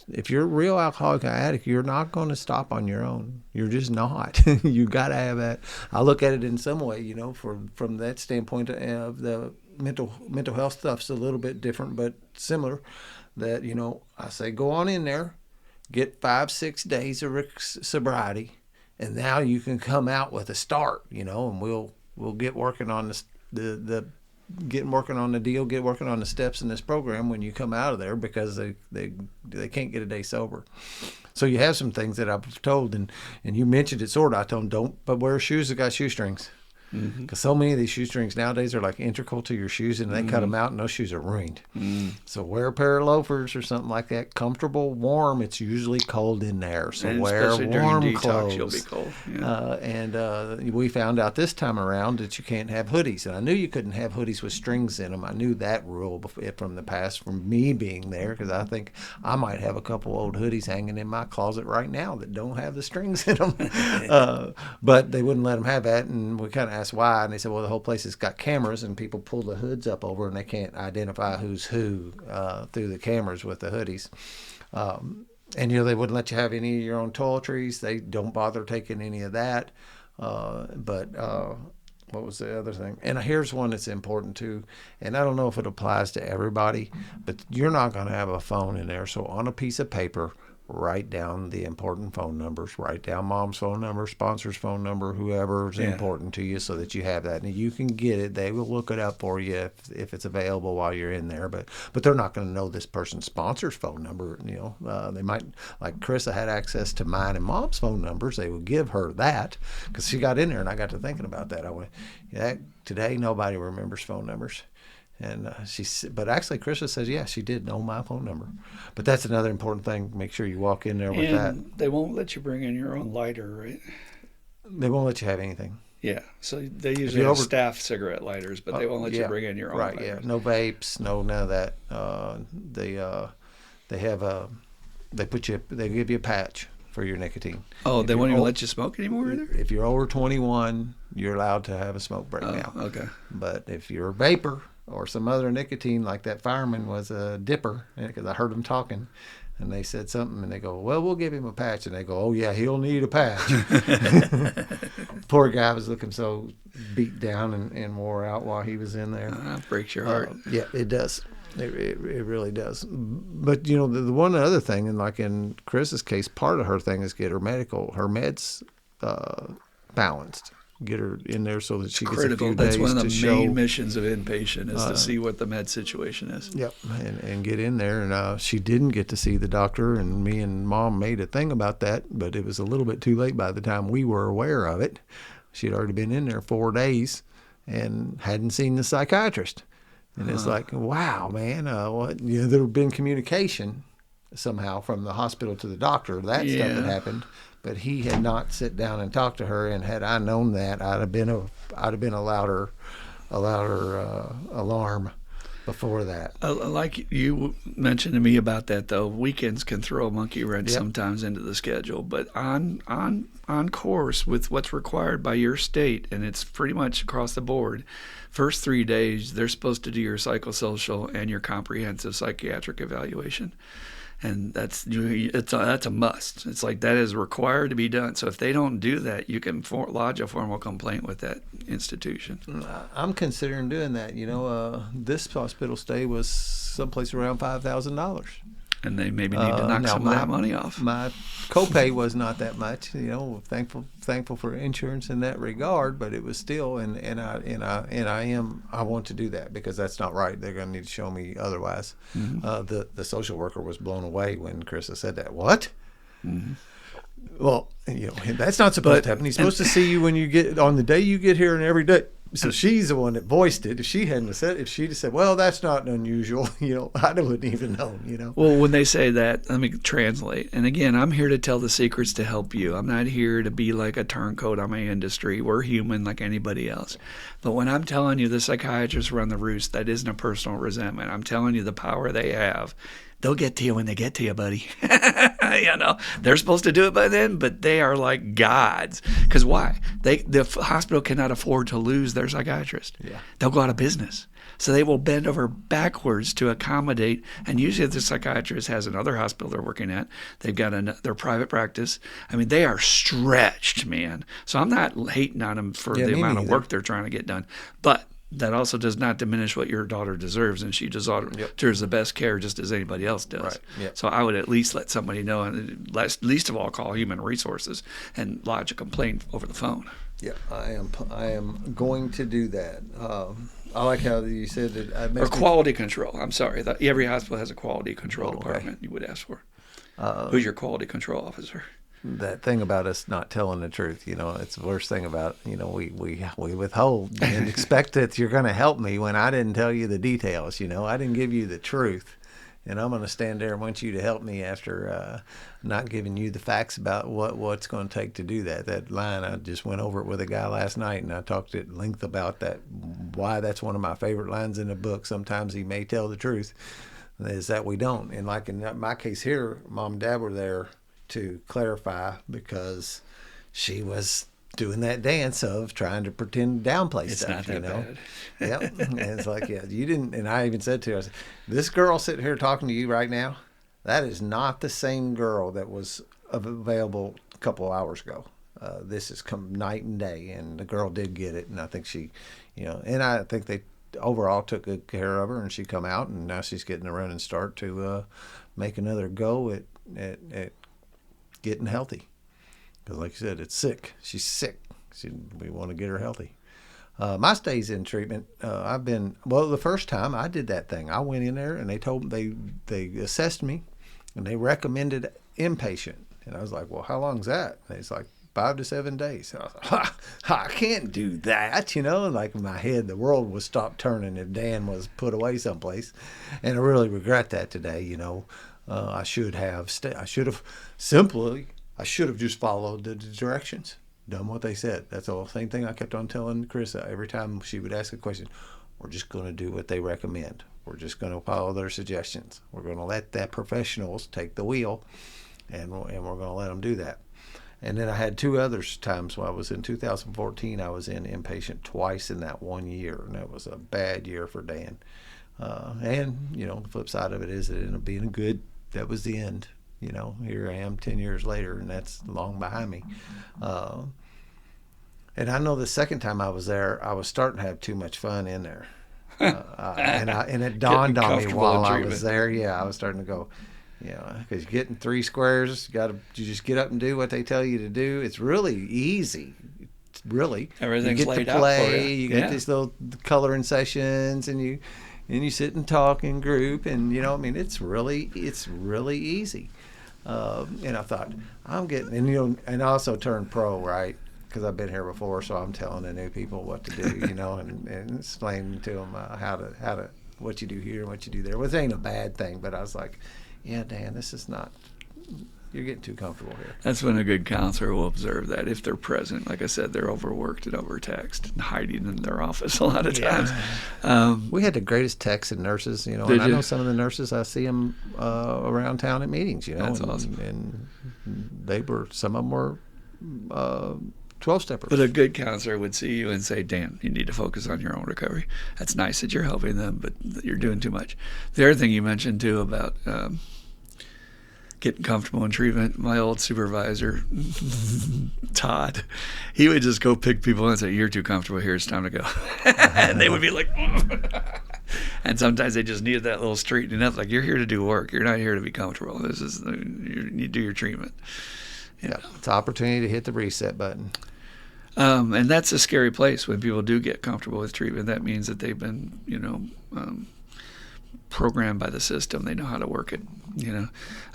if you're a real alcoholic addict, you're not going to stop on your own. You're just not. You got to have that. I look at it in some way, from that standpoint of the mental health stuff's a little bit different, but similar. That, I say, go on in there, get 5-6 days of sobriety, and now you can come out with a start, and we'll get working on get working on the steps in this program when you come out of there, because they can't get a day sober. So you have some things that I've told, and you mentioned it sort of. I told them, but wear shoes that got shoestrings. Because so many of these shoestrings nowadays are like integral to your shoes, and they cut them out and those shoes are ruined. So wear a pair of loafers or something like that, comfortable, warm. It's usually cold in there, so and wear warm detox, clothes. You'll be cold. Yeah. And we found out this time around that you can't have hoodies, and I knew you couldn't have hoodies with strings in them. I knew that rule from the past, from me being there, because I think I might have a couple old hoodies hanging in my closet right now that don't have the strings in them. But they wouldn't let them have that, and we kind of asked why, and they said, well, the whole place has got cameras, and people pull the hoods up over, and they can't identify who's who through the cameras with the hoodies. And they wouldn't let you have any of your own toiletries. They don't bother taking any of that. But what was the other thing? And here's one that's important too, and I don't know if it applies to everybody, but you're not going to have a phone in there. So on a piece of paper, write down the important phone numbers. Write down mom's phone number, sponsor's phone number, whoever's important to you, so that you have that. And you can get it. They will look it up for you if it's available while you're in there. But they're not going to know this person's sponsor's phone number. They might, like Carissa had access to mine and mom's phone numbers. They would give her that, because she got in there, and I got to thinking about that. I went, today nobody remembers phone numbers. And but actually, Krista says, yeah, she did know my phone number. But that's another important thing. Make sure you walk in there with that. They won't let you bring in your own lighter, right? They won't let you have anything. Yeah, so they If usually you're have over, staff cigarette lighters, but they won't let you bring in your own right, lighters. yeah, no vapes, no none of that. They have a they give you a patch for your nicotine. Oh, If they you're won't even o- let you smoke anymore either? If you're over 21, you're allowed to have a smoke break Oh, now. okay. But if you're a vapor or some other nicotine, like that fireman was a dipper, because I heard him talking, and they said something, and they go, "Well, we'll give him a patch," and they go, "Oh yeah, he'll need a patch." Poor guy was looking so beat down and wore out while he was in there. Breaks your heart. Yeah, it does. It really does. But you know, the one other thing, and like in Chris's case, part of her thing is get her meds balanced. Get her in there so that she gets a Critical. few That's days one of to the show. main missions of inpatient is to see what the med situation is. Yep, and get in there. And she didn't get to see the doctor, and me and Mom made a thing about that, but it was a little bit too late by the time we were aware of it. She'd already been in there 4 days and hadn't seen the psychiatrist. And it's like, wow, man, what? You know, there had been communication somehow from the hospital to the doctor, stuff that happened, but he had not sit down and talked to her. And had I known that, I'd have been a louder alarm before that. Like you mentioned to me about that, though, weekends can throw a monkey wrench sometimes into the schedule. But on course with what's required by your state, and it's pretty much across the board, first 3 days they're supposed to do your psychosocial and your comprehensive psychiatric evaluation. And that's a must. It's like that is required to be done. So if they don't do that, you can lodge a formal complaint with that institution. I'm considering doing that. You know, this hospital stay was someplace around $5,000. And they maybe need to knock some of that money off. My copay was not that much. You know, thankful for insurance in that regard, but it was still, I want to do that because that's not right. They're going to need to show me otherwise. Mm-hmm. The social worker was blown away when Krista said that. What? Mm-hmm. Well, you know, that's not supposed to happen. He's supposed to see you when you get on the day you get here and every day. So she's the one that voiced it. If she'd have said, well, that's not unusual, you know, I wouldn't even know, you know. Well, when they say that, let me translate. And again, I'm here to tell the secrets to help you. I'm not here to be like a turncoat on my industry. We're human like anybody else. But when I'm telling you the psychiatrists run the roost, that isn't a personal resentment. I'm telling you the power they have. They'll get to you when they get to you, buddy. You know, they're supposed to do it by then, but they are like gods. Because why? The hospital cannot afford to lose their psychiatrist. Yeah. They'll go out of business. So they will bend over backwards to accommodate. And usually if the psychiatrist has another hospital they're working at, they've got their private practice. I mean, they are stretched, man. So I'm not hating on them for the amount of work they're trying to get done. But that also does not diminish what your daughter deserves, and she deserves the best care just as anybody else does. Right. Yep. So I would at least let somebody know, and least of all call human resources and lodge a complaint over the phone. Yeah, I am going to do that. I like how you said that. Or quality control. I'm sorry. Every hospital has a quality control department you would ask for. Who's your quality control officer? That thing about us not telling the truth, you know, it's the worst thing about, you know, we withhold and expect that you're going to help me when I didn't tell you the details, you know, I didn't give you the truth, and I'm going to stand there and want you to help me after not giving you the facts about what's going to take to do that. That line, I just went over it with a guy last night, and I talked at length about that, why that's one of my favorite lines in the book. Sometimes he may tell the truth, is that we don't. And like in my case here, Mom and Dad were there to clarify because she was doing that dance of trying to pretend to downplay It's stuff, not that you know. bad. Yep. And it's like, yeah, you didn't. And I even said to her, I said, this girl sitting here talking to you right now, that is not the same girl that was available a couple of hours ago. This has come night and day, and the girl did get it, and I think she, you know, and I think they overall took good care of her, and she come out, and now she's getting a running start to make another go at getting healthy, because like you said, it's sick. She's sick. We want to get her healthy. My stays in treatment, the first time I did that thing, I went in there and they told me, they assessed me and they recommended inpatient, and I was like, well, how long's that? And it's like 5 to 7 days. And I was like, I can't do that, you know. And like in my head, the world would stop turning if Dan was put away someplace, and I really regret that today, you know. I should have just followed the directions. done what they said. That's the same thing I kept on telling Carissa every time she would ask a question. We're just going to do what they recommend. We're just going to follow their suggestions. We're going to let that professionals take the wheel, and we're going to let them do that. And then I had two other times when I was in 2014. I was in inpatient twice in that 1 year, and that was a bad year for Dan. And the flip side of it is it ended up being good. That was the end. Here I am 10 years later, and that's long behind me. And I know the second time I was there, I was starting to have too much fun in there. And it dawned on me while I was there. Yeah, I was starting to go, because you're getting 3 squares, you just get up and do what they tell you to do. It's really easy. It's really. Everything's you get laid to play, out for you. You get these little coloring sessions, and you sit and talk in group, and it's really easy. And I thought, I'm getting, and I also turned pro, right? Because I've been here before, so I'm telling the new people what to do, and explaining to them how to what you do here and what you do there. Which ain't a bad thing, but I was like, yeah, Dan, this is not. You're getting too comfortable here. That's when a good counselor will observe that if they're present. Like I said, they're overworked and overtaxed and hiding in their office a lot of times. We had the greatest techs and nurses, and I know some of the nurses. I see them around town at meetings, That's awesome. And some of them were 12-steppers. But a good counselor would see you and say, Dan, you need to focus on your own recovery. That's nice that you're helping them, but you're doing too much. The other thing you mentioned, too, about getting comfortable in treatment, my old supervisor, Todd, he would just go pick people and say, you're too comfortable here, it's time to go. And they would be like, and sometimes they just needed that little straightening up, like, you're here to do work, you're not here to be comfortable. This is you do your treatment. Yeah, it's an opportunity to hit the reset button. And that's a scary place when people do get comfortable with treatment. That means that they've been, programmed by the system. They know how to work it.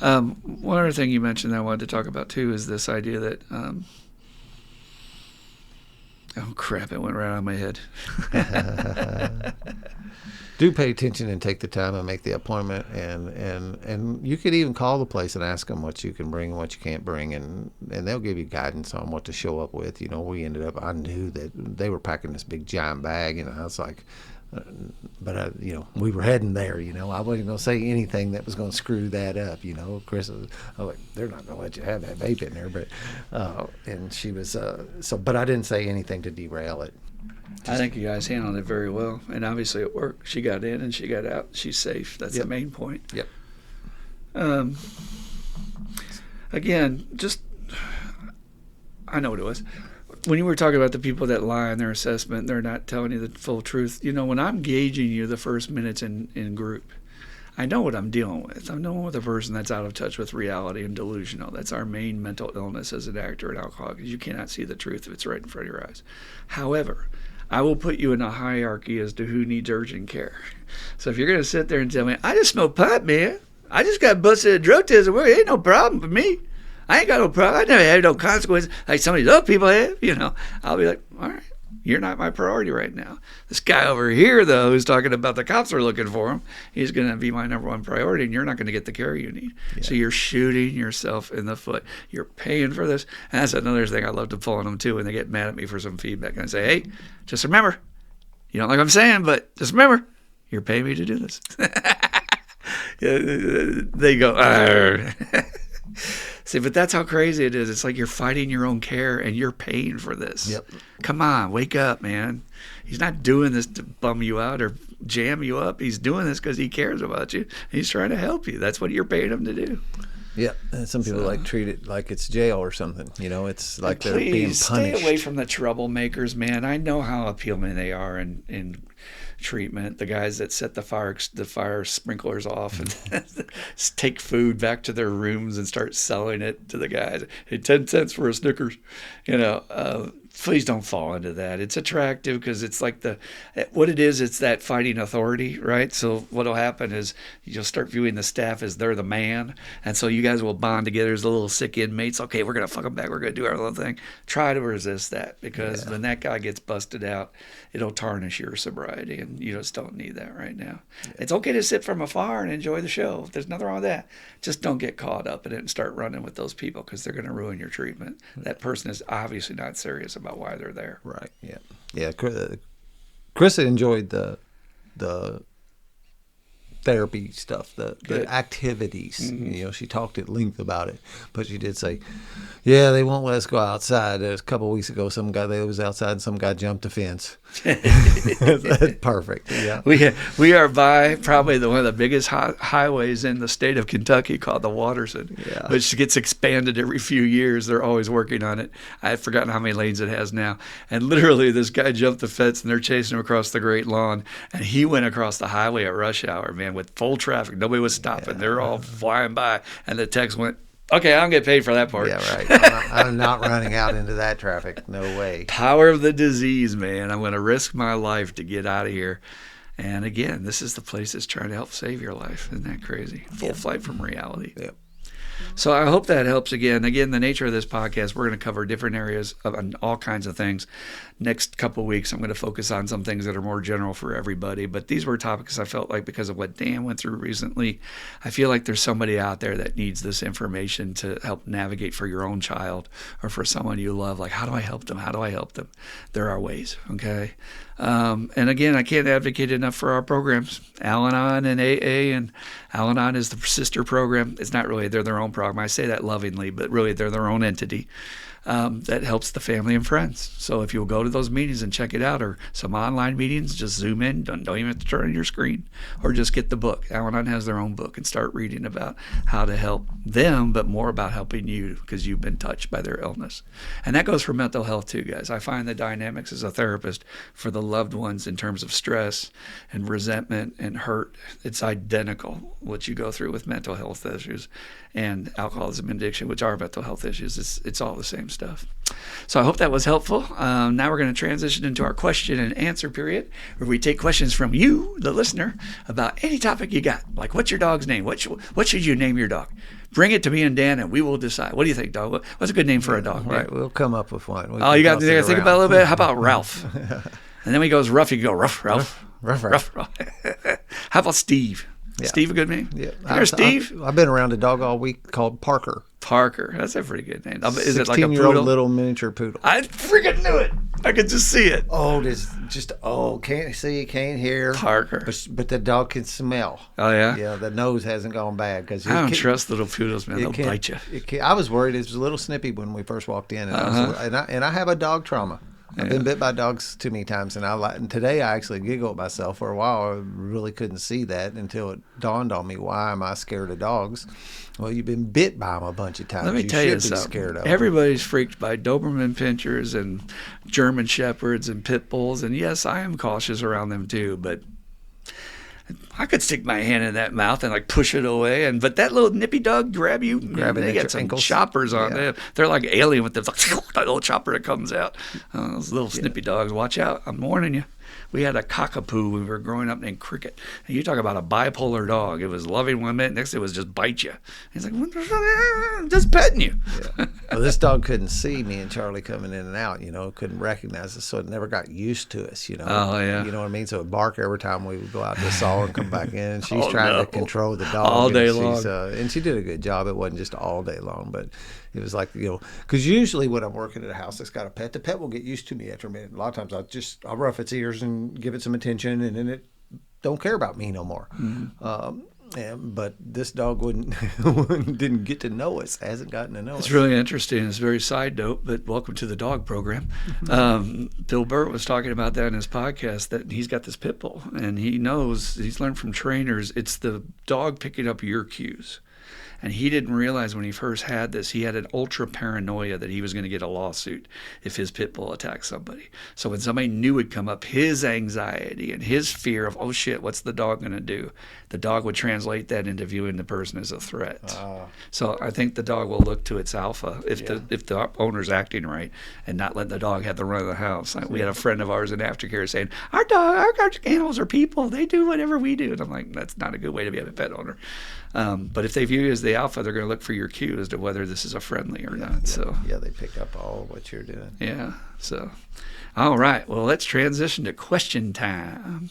One other thing you mentioned that I wanted to talk about too is this idea that, oh crap! It went right out of my head. Do pay attention and take the time and make the appointment, and you could even call the place and ask them what you can bring and what you can't bring, and they'll give you guidance on what to show up with. We ended up, I knew that they were packing this big giant bag, and I was like, but we were heading there. I wasn't going to say anything that was going to screw that up. Chris was like, they're not going to let you have that vape in there, but and she was but I didn't say anything to derail it. I think you guys handled it very well, and obviously it worked. She got in and she got out. She's safe. That's the main point. Yep. Again, I know what it was. When you were talking about the people that lie in their assessment, they're not telling you the full truth. When I'm gauging you the first minutes in group, I know what I'm dealing with. I'm dealing with a person that's out of touch with reality and delusional. That's our main mental illness as an actor and alcoholic, because you cannot see the truth if it's right in front of your eyes. However, I will put you in a hierarchy as to who needs urgent care. So if you're going to sit there and tell me, I just smoke pot, man. I just got busted at a drug test. It ain't no problem for me. I ain't got no problem. I never had no consequences like some of these other people have. I'll be like, all right, you're not my priority right now. This guy over here, though, who's talking about the cops are looking for him, he's going to be my number one priority, and you're not going to get the care you need. Yeah. So you're shooting yourself in the foot. You're paying for this. And that's another thing I love to pull on them, too, when they get mad at me for some feedback. And I say, hey, just remember, you don't like what I'm saying, but just remember, you're paying me to do this. They go, arr. See, but that's how crazy it is. It's like you're fighting your own care and you're paying for this. Yep. Come on, wake up, man. He's not doing this to bum you out or jam you up. He's doing this because he cares about you. He's trying to help you. That's what you're paying him to do. Yeah, and some people treat it like it's jail or something. It's like they're being punished. Stay away from the troublemakers, man. I know how appealing they are in treatment. The guys that set the fire sprinklers off and take food back to their rooms and start selling it to the guys. Hey, 10 cents for a Snickers. Please don't fall into that. It's attractive because it's like what it is. It's that fighting authority, right? So what'll happen is you'll start viewing the staff as they're the man, and so you guys will bond together as the little sick inmates. Okay, we're gonna fuck them back. We're gonna do our little thing. Try to resist that, because when that guy gets busted out, it'll tarnish your sobriety, and you just don't need that right now. Yeah. It's okay to sit from afar and enjoy the show. There's nothing wrong with that. Just don't get caught up in it and start running with those people, because they're gonna ruin your treatment. That person is obviously not serious about why they're there. Right. Yeah. Yeah. Krista enjoyed the therapy stuff, the activities. She talked at length about it, but she did say, yeah, they won't let us go outside. A couple of weeks ago, they was outside and some guy jumped the fence. That's perfect. Yeah. We are by probably one of the biggest highways in the state of Kentucky, called the Waterson, which gets expanded every few years. They're always working on it. I've forgotten how many lanes it has now. And literally, this guy jumped the fence, and they're chasing him across the Great Lawn, and he went across the highway at rush hour, man, with full traffic. Nobody was stopping. They're all flying by, and the text went, okay, I don't get paid for that part. Yeah, right. I'm not running out into that traffic. No way. Power of the disease, man. I'm going to risk my life to get out of here. And again, this is the place that's trying to help save your life. Isn't that crazy? Full flight from reality. Yep. So I hope that helps. Again, the nature of this podcast, we're going to cover different areas of all kinds of things. Next couple of weeks, I'm going to focus on some things that are more general for everybody. But these were topics I felt like, because of what Dan went through recently, I feel like there's somebody out there that needs this information to help navigate for your own child or for someone you love. Like, how do I help them? How do I help them? There are ways, okay? And again, I can't advocate enough for our programs, Al-Anon and AA. And Al-Anon is the sister program. It's not really, they're their own program. I say that lovingly, but really they're their own entity. That helps the family and friends. So if you'll go to those meetings and check it out, or some online meetings, just zoom in. Don't even have to turn on your screen, or just get the book. Al-Anon has their own book, and start reading about how to help them, but more about helping you, because you've been touched by their illness. And that goes for mental health too, guys. I find the dynamics as a therapist for the loved ones in terms of stress and resentment and hurt, it's identical what you go through with mental health issues and alcoholism and addiction, which are mental health issues. It's all the same stuff. So I hope that was helpful. Now we're going to transition into our question and answer period, where we take questions from you, the listener, about any topic you got. Like, what's your dog's name? What should you name your dog? Bring it to me and Dan, and we will decide. What do you think, dog? What's a good name for a dog? Right, we'll come up with one. You got to think about it a little bit? How about Ralph? And then when he goes rough, you can go Ruff, Ralph. Ruff. How about Steve? Yeah. Steve, a good name? Yeah. Steve? I've been around a dog all week called Parker. Parker. That's a pretty good name. Is it like a 16-year-old poodle? little miniature poodle. I freaking knew it. I could just see it. Can't see, can't hear. Parker. But the dog can smell. Oh, yeah? Yeah, the nose hasn't gone bad. Cause I don't trust little poodles, man. They'll bite you. I was worried. It was a little snippy when we first walked in. And I have a dog trauma. I've been bit by dogs too many times, and today I actually giggle at myself. For a while, I really couldn't see that until it dawned on me. Why am I scared of dogs? Well, you've been bit by them a bunch of times. Let me tell you something. Scared of Everybody's freaked by Doberman Pinschers and German Shepherds and Pit Bulls, and yes, I am cautious around them too, but I could stick my hand in that mouth and like push it away, but that little nippy dog grab you. They got some choppers on them. They're like alien with that little chopper that comes out. Those little snippy dogs. Watch out! I'm warning you. We had a cockapoo when we were growing up named Cricket. And you talk about a bipolar dog. It was loving one minute, next it was just bite you. He's like, I'm just petting you. Yeah. Well, this dog couldn't see me and Charlie coming in and out, couldn't recognize us, so it never got used to us, Oh, yeah. You know what I mean? So it would bark every time we would go out to the saw and come back in. And she's trying to control the dog. All day long. And she did a good job. It wasn't just all day long, but it was like, because usually when I'm working at a house that's got a pet, the pet will get used to me after a minute. A lot of times I'll rough its ears and give it some attention, and then it don't care about me no more. Mm-hmm. But this dog didn't get to know us, hasn't gotten to know us. It's really interesting. It's very side note, but welcome to the dog program. Bill Burr was talking about that in his podcast, that he's got this pit bull, and he knows, he's learned from trainers, it's the dog picking up your cues. And he didn't realize when he first had this, he had an ultra paranoia that he was going to get a lawsuit if his pit bull attacked somebody. So when somebody new would come up, his anxiety and his fear of, oh shit, what's the dog going to do? The dog would translate that into viewing the person as a threat. So I think the dog will look to its alpha if the owner's acting right and not letting the dog have the run of the house. We had a friend of ours in aftercare saying, our animals are people. They do whatever we do. And I'm like, that's not a good way to be a pet owner. But if they view you as the alpha, they're going to look for your cue as to whether this is a friendly or not. So they pick up all what you're doing. Yeah. So, all right. Well, let's transition to question time.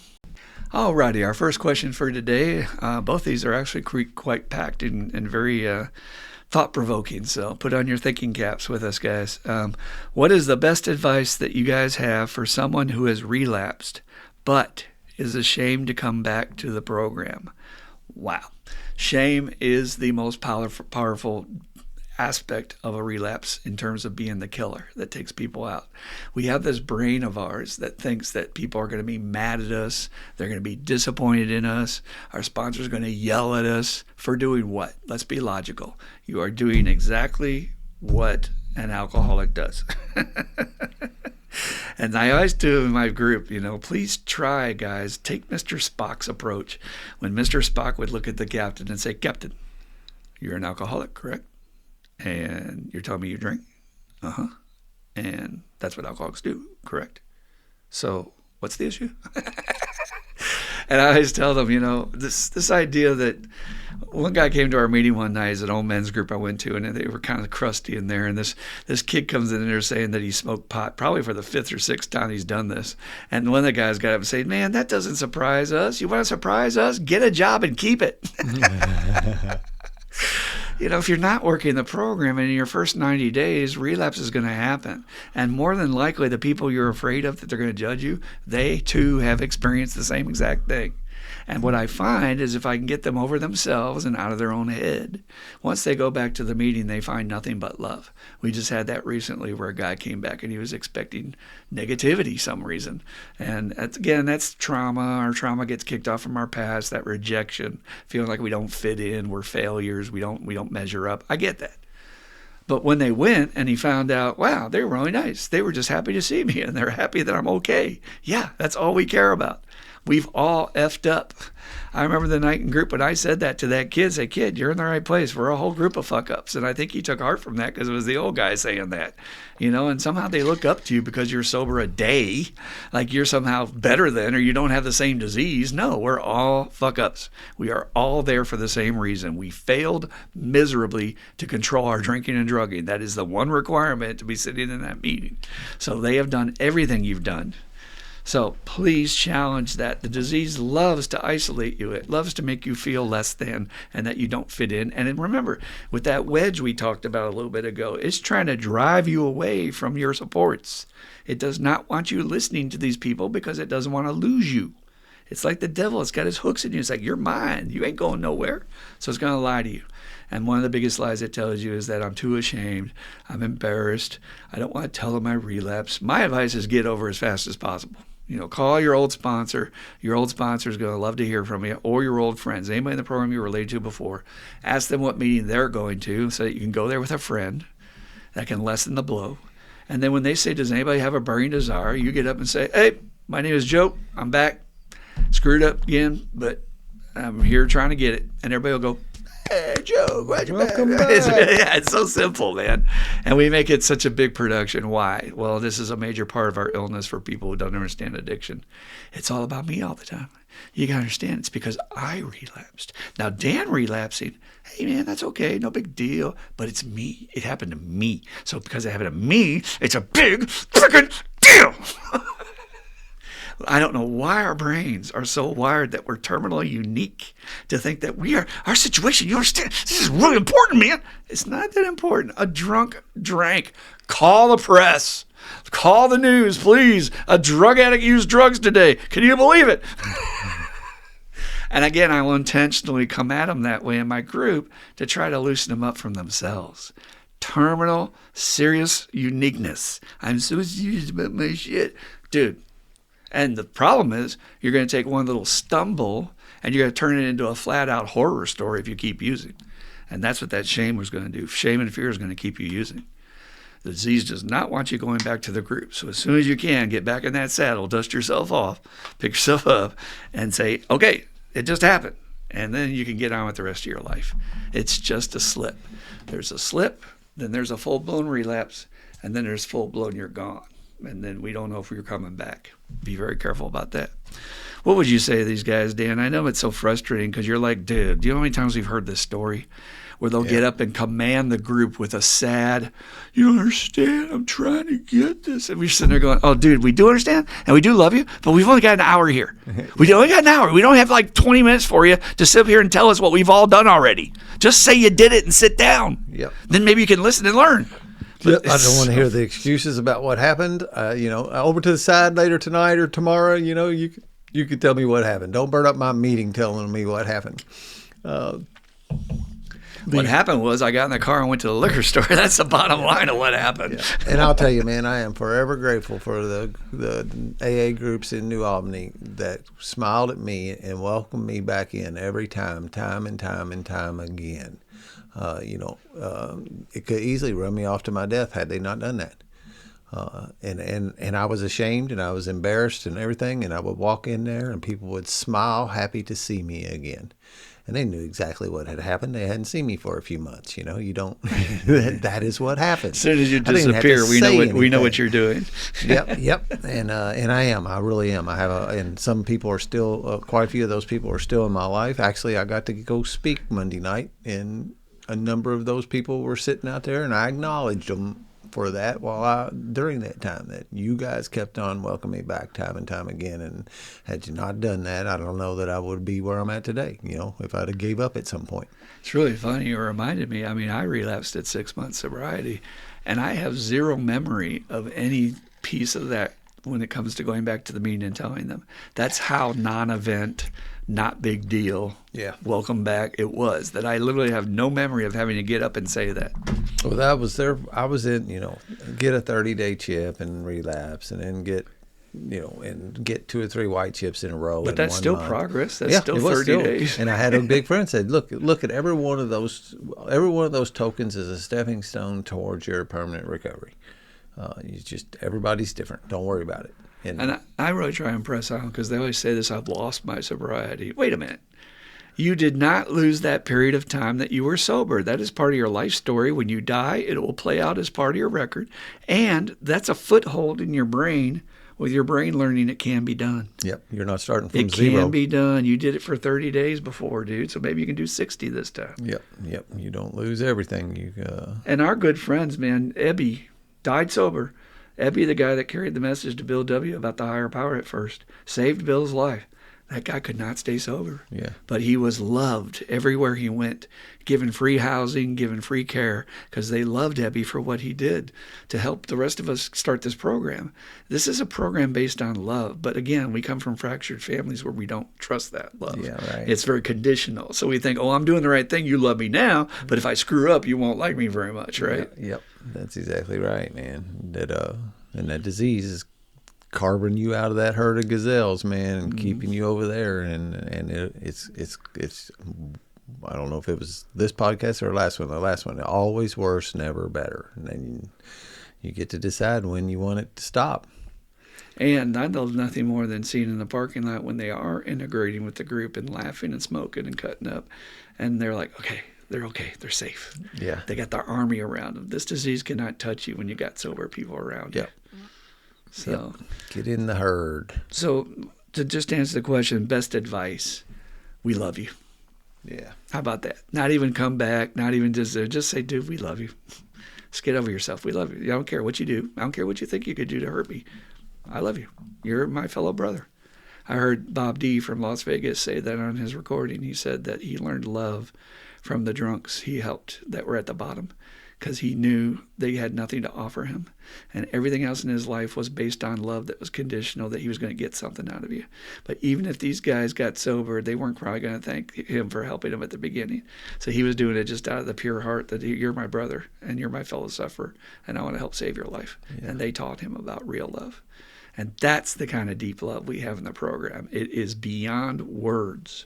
All righty. Our first question for today. Both these are actually quite packed and very thought-provoking. So put on your thinking caps with us, guys. What is the best advice that you guys have for someone who has relapsed but is ashamed to come back to the program? Wow. Shame is the most powerful aspect of a relapse in terms of being the killer that takes people out. We have this brain of ours that thinks that people are going to be mad at us. They're going to be disappointed in us. Our sponsors are going to yell at us for doing what? Let's be logical. You are doing exactly what an alcoholic does. And I always do in my group, please try, guys, take Mr. Spock's approach. When Mr. Spock would look at the captain and say, Captain, you're an alcoholic, correct? And you're telling me you drink? Uh-huh. And that's what alcoholics do, correct? So what's the issue? And I always tell them, this idea that one guy came to our meeting one night, it's an old men's group I went to, and they were kind of crusty in there. And this kid comes in there saying that he smoked pot, probably for the 5th or 6th time he's done this. And one of the guys got up and said, man, that doesn't surprise us. You want to surprise us? Get a job and keep it. If you're not working the program in your first 90 days, relapse is going to happen. And more than likely, the people you're afraid of that they're going to judge you, they too have experienced the same exact thing. And what I find is if I can get them over themselves and out of their own head, once they go back to the meeting, they find nothing but love. We just had that recently where a guy came back and he was expecting negativity some reason. And that's trauma. Our trauma gets kicked off from our past, that rejection, feeling like we don't fit in, we're failures, we don't measure up. I get that. But when they went and he found out, wow, they were really nice. They were just happy to see me and they're happy that I'm okay. Yeah, that's all we care about. We've all effed up. I remember the night in group when I said that to that kid, say, kid, you're in the right place. We're a whole group of fuck-ups. And I think he took heart from that because it was the old guy saying that, and somehow they look up to you because you're sober a day, like you're somehow better than, or you don't have the same disease. No, we're all fuck-ups. We are all there for the same reason. We failed miserably to control our drinking and drugging. That is the one requirement to be sitting in that meeting. So they have done everything you've done. So please challenge that. The disease loves to isolate you. It loves to make you feel less than and that you don't fit in. And then remember, with that wedge we talked about a little bit ago, it's trying to drive you away from your supports. It does not want you listening to these people because it doesn't want to lose you. It's like the devil. It's got his hooks in you. It's like, you're mine. You ain't going nowhere. So it's going to lie to you. And one of the biggest lies it tells you is that I'm too ashamed. I'm embarrassed. I don't want to tell them I relapse. My advice is get over as fast as possible. Call your old sponsor. Your old sponsor is going to love to hear from you, or your old friends, anybody in the program you related to before. Ask them what meeting they're going to so that you can go there with a friend. That can lessen the blow. And then when they say, does anybody have a burning desire, you get up and say, hey, my name is Joe. I'm back. Screwed up again, but I'm here trying to get it. And everybody will go, hey, Joe, glad you're back. It's so simple, man. And we make it such a big production. Why? Well, this is a major part of our illness for people who don't understand addiction. It's all about me all the time. You got to understand, it's because I relapsed. Now, Dan relapsing, hey, man, that's okay. No big deal. But it's me. It happened to me. So because it happened to me, it's a big freaking deal. I don't know why our brains are so wired that we're terminally unique to think that we are, our situation, you understand, this is really important, man. It's not that important. A drunk drank. Call the press. Call the news, please. A drug addict used drugs today. Can you believe it? And again, I will intentionally come at them that way in my group to try to loosen them up from themselves. Terminal, serious uniqueness. I'm so serious about my shit. Dude. And the problem is you're going to take one little stumble and you're going to turn it into a flat-out horror story if you keep using. And that's what that shame was going to do. Shame and fear is going to keep you using. The disease does not want you going back to the group. So as soon as you can, get back in that saddle, dust yourself off, pick yourself up, and say, okay, it just happened. And then you can get on with the rest of your life. It's just a slip. There's a slip, then there's a full-blown relapse, and then there's full-blown you're gone. And then we don't know if you're coming back. Be very careful about that. What would you say to these guys, Dan? I know it's so frustrating because you're like, dude, do you know how many times we've heard this story where they'll get up and command the group with a sad, you don't understand, I'm trying to get this. And we're sitting there going, oh, dude, we do understand and we do love you, but we've only got an hour here. We only got an hour. We don't have like 20 minutes for you to sit up here and tell us what we've all done already. Just say you did it and sit down. Yep. Then maybe you can listen and learn. Yep. I don't want to hear the excuses about what happened. Over to the side later tonight or tomorrow, you could tell me what happened. Don't burn up my meeting telling me what happened. What happened was I got in the car and went to the liquor store. That's the bottom line of what happened. Yeah. And I'll tell you, man, I am forever grateful for the AA groups in New Albany that smiled at me and welcomed me back in every time and time again. It could easily run me off to my death had they not done that. And I was ashamed and I was embarrassed and everything, and I would walk in there and people would smile, happy to see me again. And they knew exactly what had happened. They hadn't seen me for a few months. You don't. That is what happens. As soon as you disappear, we know what you're doing. Yep. And I am. I really am. I have and some people are still. Quite a few of those people are still in my life. Actually, I got to go speak Monday night, and a number of those people were sitting out there, and I acknowledged them for that during that time, that you guys kept on welcoming me back time and time again. And had you not done that, I don't know that I would be where I'm at today, if I'd have gave up at some point. It's really funny. You reminded me. I mean, I relapsed at 6 months sobriety, and I have zero memory of any piece of that when it comes to going back to the meeting and telling them. That's how non-event, not big deal, welcome back it was, that I literally have no memory of having to get up and say that. Well, that was there. I was in, get a 30-day chip and relapse, and then get 2 or 3 white chips in a row. But that's still month. Progress. That's still 30 days. And I had a big friend said, look at every one of those tokens is a stepping stone towards your permanent recovery. Everybody's different. Don't worry about it. And I really try and press on because they always say this, I've lost my sobriety. Wait a minute. You did not lose that period of time that you were sober. That is part of your life story. When you die, it will play out as part of your record. And that's a foothold in your brain, with your brain learning it can be done. Yep. You're not starting from zero. It can be done. You did it for 30 days before, dude. So maybe you can do 60 this time. Yep. You don't lose everything. And our good friends, man, Ebby died sober. Ebby, the guy that carried the message to Bill W. about the higher power at first, saved Bill's life. That guy could not stay sober. Yeah. But he was loved everywhere he went, given free housing, given free care, because they loved Ebby for what he did to help the rest of us start this program. This is a program based on love. But again, we come from fractured families where we don't trust that love. Yeah, right. It's very conditional. So we think, oh, I'm doing the right thing. You love me now. But if I screw up, you won't like me very much, right? Yep. That's exactly right, man. And that disease is carving you out of that herd of gazelles, man, and keeping you over there. And it's I don't know if it was this podcast or the last one, always worse, never better. And then you get to decide when you want it to stop. And I know nothing more than seeing in the parking lot when they are integrating with the group and laughing and smoking and cutting up. And they're like, okay, they're safe. Yeah. They got their army around them. This disease cannot touch you when you got sober people around you. So get in the herd. So to just answer the question, best advice, we love you. Yeah. How about that? Not even come back, not even just say, dude, we love you. Just get over yourself. We love you. I don't care what you do. I don't care what you think you could do to hurt me. I love you. You're my fellow brother. I heard Bob D. from Las Vegas say that on his recording. He said that he learned love from the drunks he helped that were at the bottom, because he knew they had nothing to offer him. And everything else in his life was based on love that was conditional, that he was going to get something out of you. But even if these guys got sober, they weren't probably going to thank him for helping them at the beginning. So he was doing it just out of the pure heart that you're my brother and you're my fellow sufferer, and I want to help save your life. Yeah. And they taught him about real love. And that's the kind of deep love we have in the program. It is beyond words.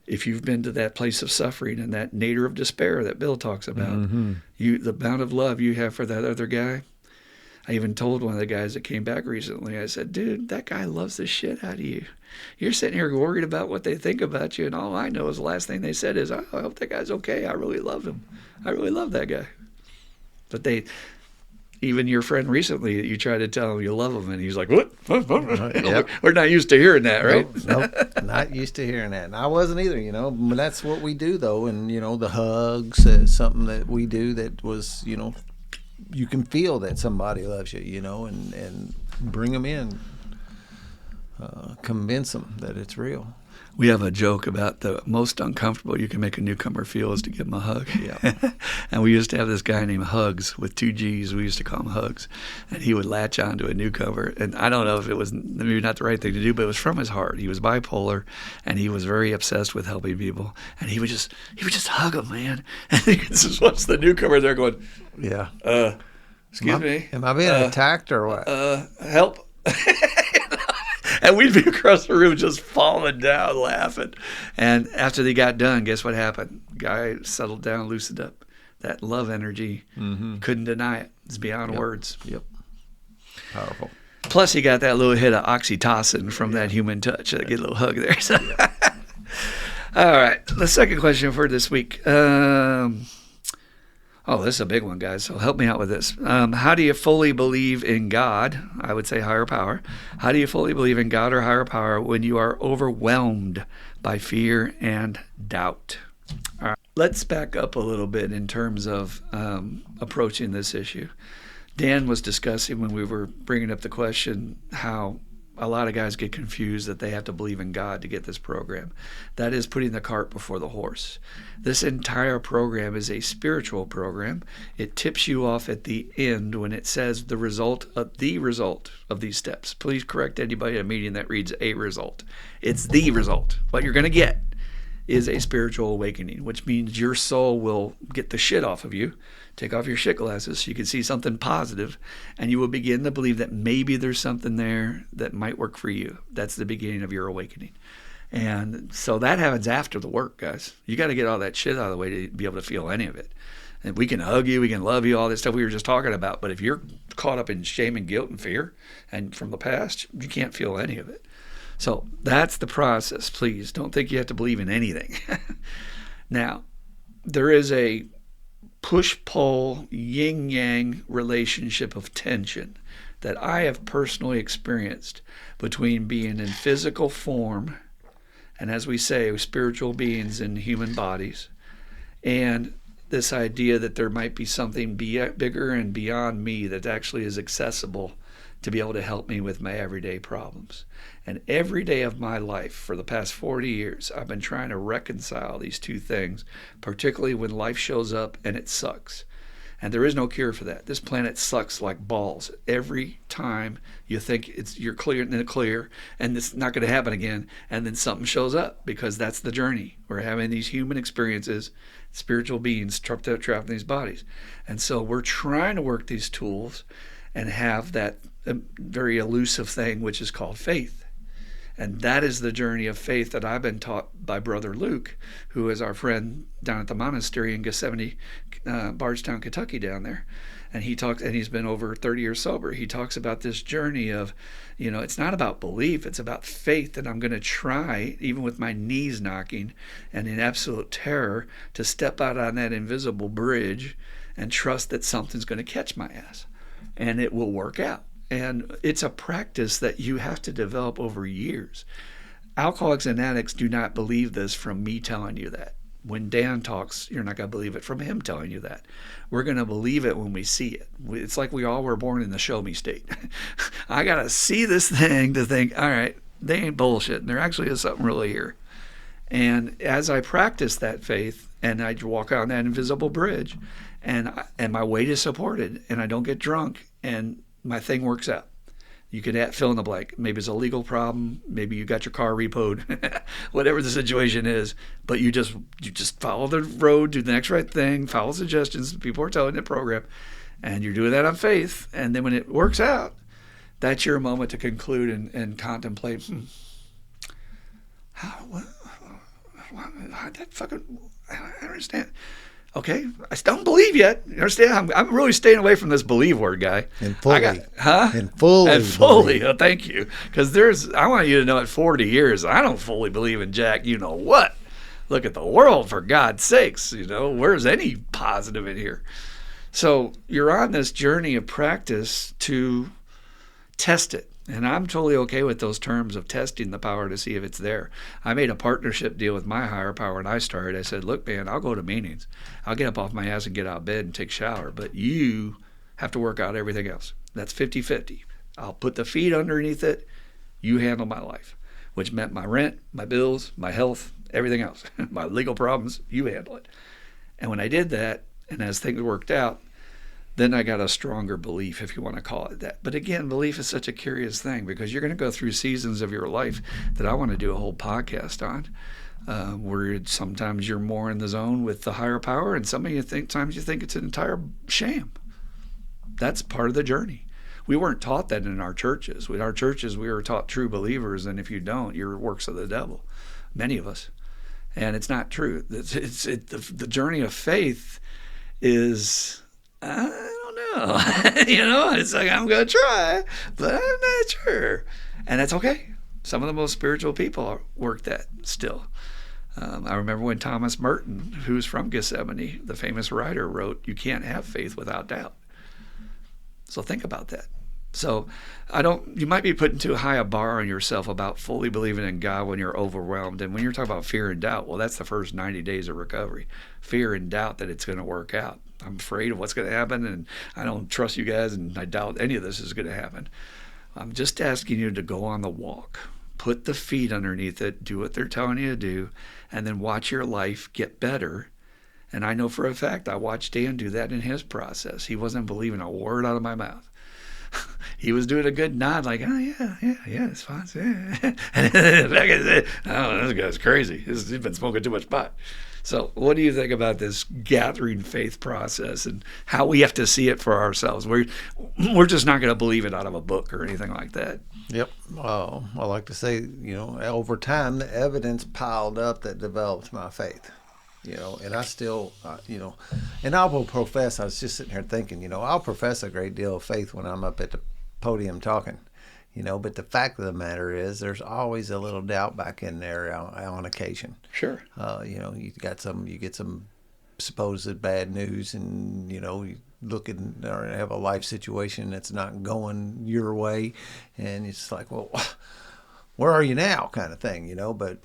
if you've been to that place of suffering and that nadir of despair that Bill talks about, the amount of love you have for that other guy. I even told one of the guys that came back recently, I said, dude, that guy loves the shit out of you. You're sitting here worried about what they think about you, and all I know is the last thing they said is, oh, I hope that guy's okay. I really love him. I really love that guy. But even your friend recently, you tried to tell him you love him, and he's like, what? Yep. We're not used to hearing that, right? Nope, not used to hearing that. And I wasn't either, But that's what we do, though. And, the hugs is something that we do that was, you can feel that somebody loves you, and bring them in, convince them that it's real. We have a joke about the most uncomfortable you can make a newcomer feel is to give them a hug. Yeah. And we used to have this guy named Hugs with 2 G's. We used to call him Hugs. And he would latch on to a newcomer. And I don't know if it was maybe not the right thing to do, but it was from his heart. He was bipolar, and he was very obsessed with helping people. And he would just hug them, man. And he just watch the newcomer there going, Yeah. Excuse me. Am I being attacked or what? Help. And we'd be across the room just falling down laughing. And after they got done, guess what happened? Guy settled down, loosened up. That love energy, couldn't deny it. It's beyond words. Yep. Powerful. Plus, he got that little hit of oxytocin from that human touch. That get a little hug there. So. All right. The second question for this week. This is a big one, guys, so help me out with this. How do you fully believe in God? I would say higher power. How do you fully believe in God or higher power when you are overwhelmed by fear and doubt? All right. Let's back up a little bit in terms of approaching this issue. Dan was discussing when we were bringing up the question how a lot of guys get confused that they have to believe in God to get this program. That is putting the cart before the horse. This entire program is a spiritual program. It tips you off at the end when it says the result of these steps. Please correct anybody in a meeting that reads a result. It's the result. What you're going to get is a spiritual awakening, which means your soul will get the shit off of you, take off your shit glasses so you can see something positive, and you will begin to believe that maybe there's something there that might work for you. That's the beginning of your awakening. And so that happens after the work, guys. You got to get all that shit out of the way to be able to feel any of it. And we can hug you, we can love you, all this stuff we were just talking about, but if you're caught up in shame and guilt and fear and from the past, you can't feel any of it. So that's the process. Please don't think you have to believe in anything. Now, there is a push-pull, yin-yang relationship of tension that I have personally experienced between being in physical form, and as we say, spiritual beings in human bodies, and this idea that there might be something bigger and beyond me that actually is accessible to be able to help me with my everyday problems. And every day of my life for the past 40 years, I've been trying to reconcile these two things, particularly when life shows up and it sucks. And there is no cure for that. This planet sucks like balls. Every time you think you're clear and it's not going to happen again, and then something shows up, because that's the journey. We're having these human experiences, spiritual beings trapped in these bodies. And so we're trying to work these tools and have that very elusive thing which is called faith. And that is the journey of faith that I've been taught by Brother Luke, who is our friend down at the monastery in Gethsemane, Bardstown, Kentucky down there. And he's been over 30 years sober. He talks about this journey of, it's not about belief, it's about faith that I'm going to try, even with my knees knocking and in absolute terror, to step out on that invisible bridge and trust that something's going to catch my ass. And it will work out. And it's a practice that you have to develop over years. Alcoholics and addicts do not believe this from me telling you that. When Dan talks, you're not going to believe it from him telling you that. We're going to believe it when we see it. It's like we all were born in the show me state. I got to see this thing to think, all right, they ain't bullshit. There actually is something really here. And as I practice that faith and I walk on that invisible bridge and my weight is supported and I don't get drunk and my thing works out. You can fill in the blank. Maybe it's a legal problem. Maybe you got your car repoed. Whatever the situation is, but you just follow the road, do the next right thing, follow suggestions people are telling you in the program, and you're doing that on faith. And then when it works out, that's your moment to conclude and contemplate. that fucking, I don't understand. Okay, I still don't believe yet. You understand? I'm really staying away from this believe word guy. And fully. And fully. Oh, thank you. Because I want you to know at 40 years, I don't fully believe in Jack. You know what? Look at the world, for God's sakes. Where's any positive in here? So you're on this journey of practice to test it. And I'm totally okay with those terms of testing the power to see if it's there. I made a partnership deal with my higher power when I started. I said, look, man, I'll go to meetings. I'll get up off my ass and get out of bed and take a shower. But you have to work out everything else. That's 50-50. I'll put the feet underneath it. You handle my life, which meant my rent, my bills, my health, everything else. My legal problems, you handle it. And when I did that, and as things worked out, then I got a stronger belief, if you want to call it that. But again, belief is such a curious thing because you're going to go through seasons of your life that I want to do a whole podcast on, where sometimes you're more in the zone with the higher power, and times you think it's an entire sham. That's part of the journey. We weren't taught that in our churches. In our churches, we were taught true believers, and if you don't, you're works of the devil. Many of us. And it's not true. The journey of faith is... I don't know. It's like, I'm going to try, but I'm not sure. And that's okay. Some of the most spiritual people work that still. I remember when Thomas Merton, who's from Gethsemane, the famous writer, wrote, you can't have faith without doubt. So think about that. So you might be putting too high a bar on yourself about fully believing in God when you're overwhelmed. And when you're talking about fear and doubt, well, that's the first 90 days of recovery. Fear and doubt that it's going to work out. I'm afraid of what's going to happen, and I don't trust you guys, and I doubt any of this is going to happen. I'm just asking you to go on the walk. Put the feet underneath it, do what they're telling you to do, and then watch your life get better. And I know for a fact I watched Dan do that in his process. He wasn't believing a word out of my mouth. He was doing a good nod, like, oh, yeah, it's fine. Yeah. And back in the day, oh, this guy's crazy. He's been smoking too much pot. So what do you think about this gathering faith process and how we have to see it for ourselves? We're just not going to believe it out of a book or anything like that. Yep. I like to say, over time, the evidence piled up that developed my faith. And I still, and I will profess, I was just sitting here thinking, I'll profess a great deal of faith when I'm up at the podium talking, but the fact of the matter is there's always a little doubt back in there on occasion. Sure. You get some supposed bad news and, you look at or have a life situation that's not going your way. And it's like, well, where are you now kind of thing, but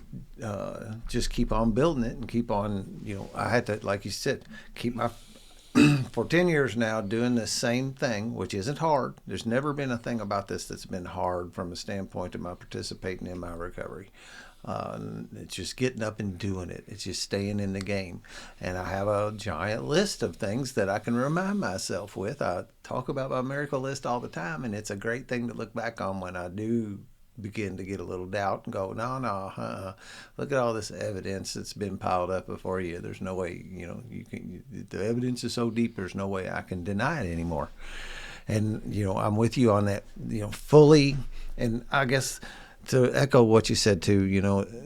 just keep on building it and keep on, I had to, like you said, keep my, for 10 years now doing the same thing, which isn't hard. There's never been a thing about this that's been hard from a standpoint of my participating in my recovery. It's just getting up and doing it. It's just staying in the game. And I have a giant list of things that I can remind myself with. I talk about my miracle list all the time, and it's a great thing to look back on when I do begin to get a little doubt and go, no, look at all this evidence that's been piled up before you. There's no way, the evidence is so deep, there's no way I can deny it anymore. And, I'm with you on that, fully. And I guess to echo what you said too,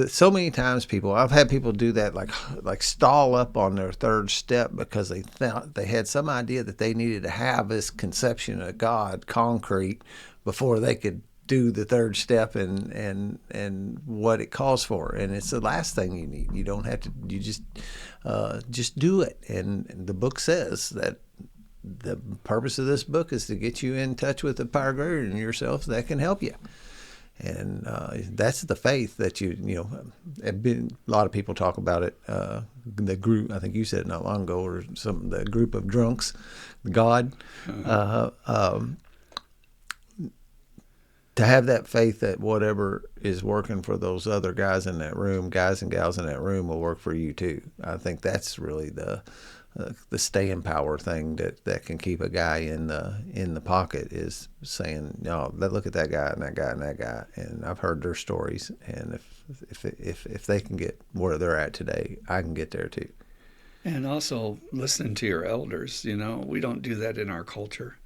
so many times I've had people do that, like stall up on their third step because they thought they had some idea that they needed to have this conception of God concrete before they could do the third step and what it calls for. And it's the last thing you need. You don't have to, you just do it. And the book says that the purpose of this book is to get you in touch with the power greater than yourself that can help you. And that's the faith that have been, a lot of people talk about it. The group, I think you said it not long ago, or the group of drunks, God, to have that faith that whatever is working for those other guys and gals in that room will work for you too. I think that's really the staying power thing that can keep a guy in the pocket, is saying, no, look at that guy and that guy and that guy. And I've heard their stories, and if they can get where they're at today, I can get there too. And also listening to your elders. We don't do that in our culture.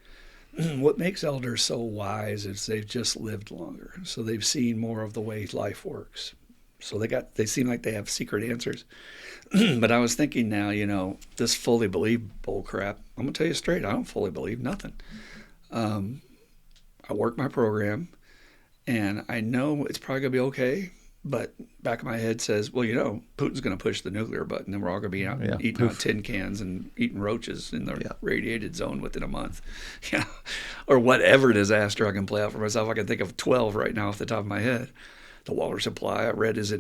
What makes elders so wise is they've just lived longer. So they've seen more of the way life works. So they seem like they have secret answers. But I was thinking now, this fully believe bull crap. I'm gonna tell you straight, I don't fully believe nothing. I work my program, and I know it's probably gonna be okay. But back of my head says, well, Putin's going to push the nuclear button, and we're all going to be out eating out tin cans and eating roaches in the radiated zone within a month. Or whatever disaster I can play out for myself. I can think of 12 right now off the top of my head. The water supply I read is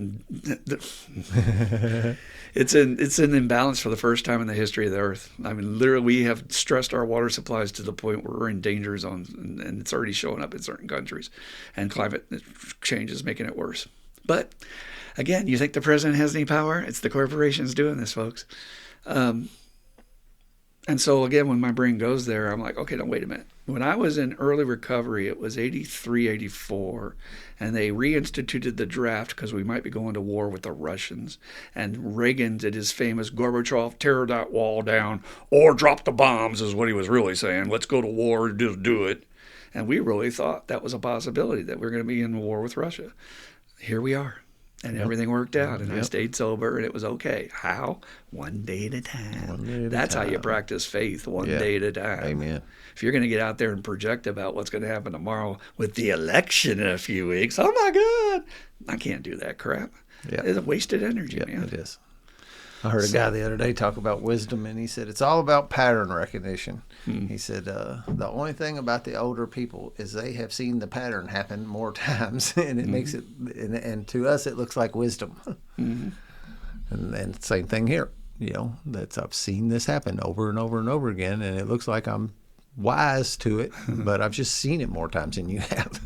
it's in imbalance for the first time in the history of the earth. I mean, literally, we have stressed our water supplies to the point where we're in danger zones, and it's already showing up in certain countries. And climate change is making it worse. But again, you think the president has any power? It's the corporations doing this, folks. And so again, when my brain goes there, I'm like, okay, no, wait a minute. When I was in early recovery, it was 83, 84, and they reinstituted the draft because we might be going to war with the Russians. And Reagan did his famous Gorbachev, tear that wall down or drop the bombs is what he was really saying. Let's go to war, just do it. And we really thought that was a possibility, that we're going to be in war with Russia. Here we are, and everything worked out, and I stayed sober, and it was okay. How? One day at a time. That's how you practice faith, one day at a time. Amen. If you're going to get out there and project about what's going to happen tomorrow with the election in a few weeks, oh my God, I can't do that crap. Yeah. It's a wasted energy, man. It is. I heard a guy the other day talk about wisdom, and he said it's all about pattern recognition. He said the only thing about the older people is they have seen the pattern happen more times, and it makes it, and to us it looks like wisdom. And same thing here, I've seen this happen over and over and over again, and it looks like I'm wise to it, but I've just seen it more times than you have.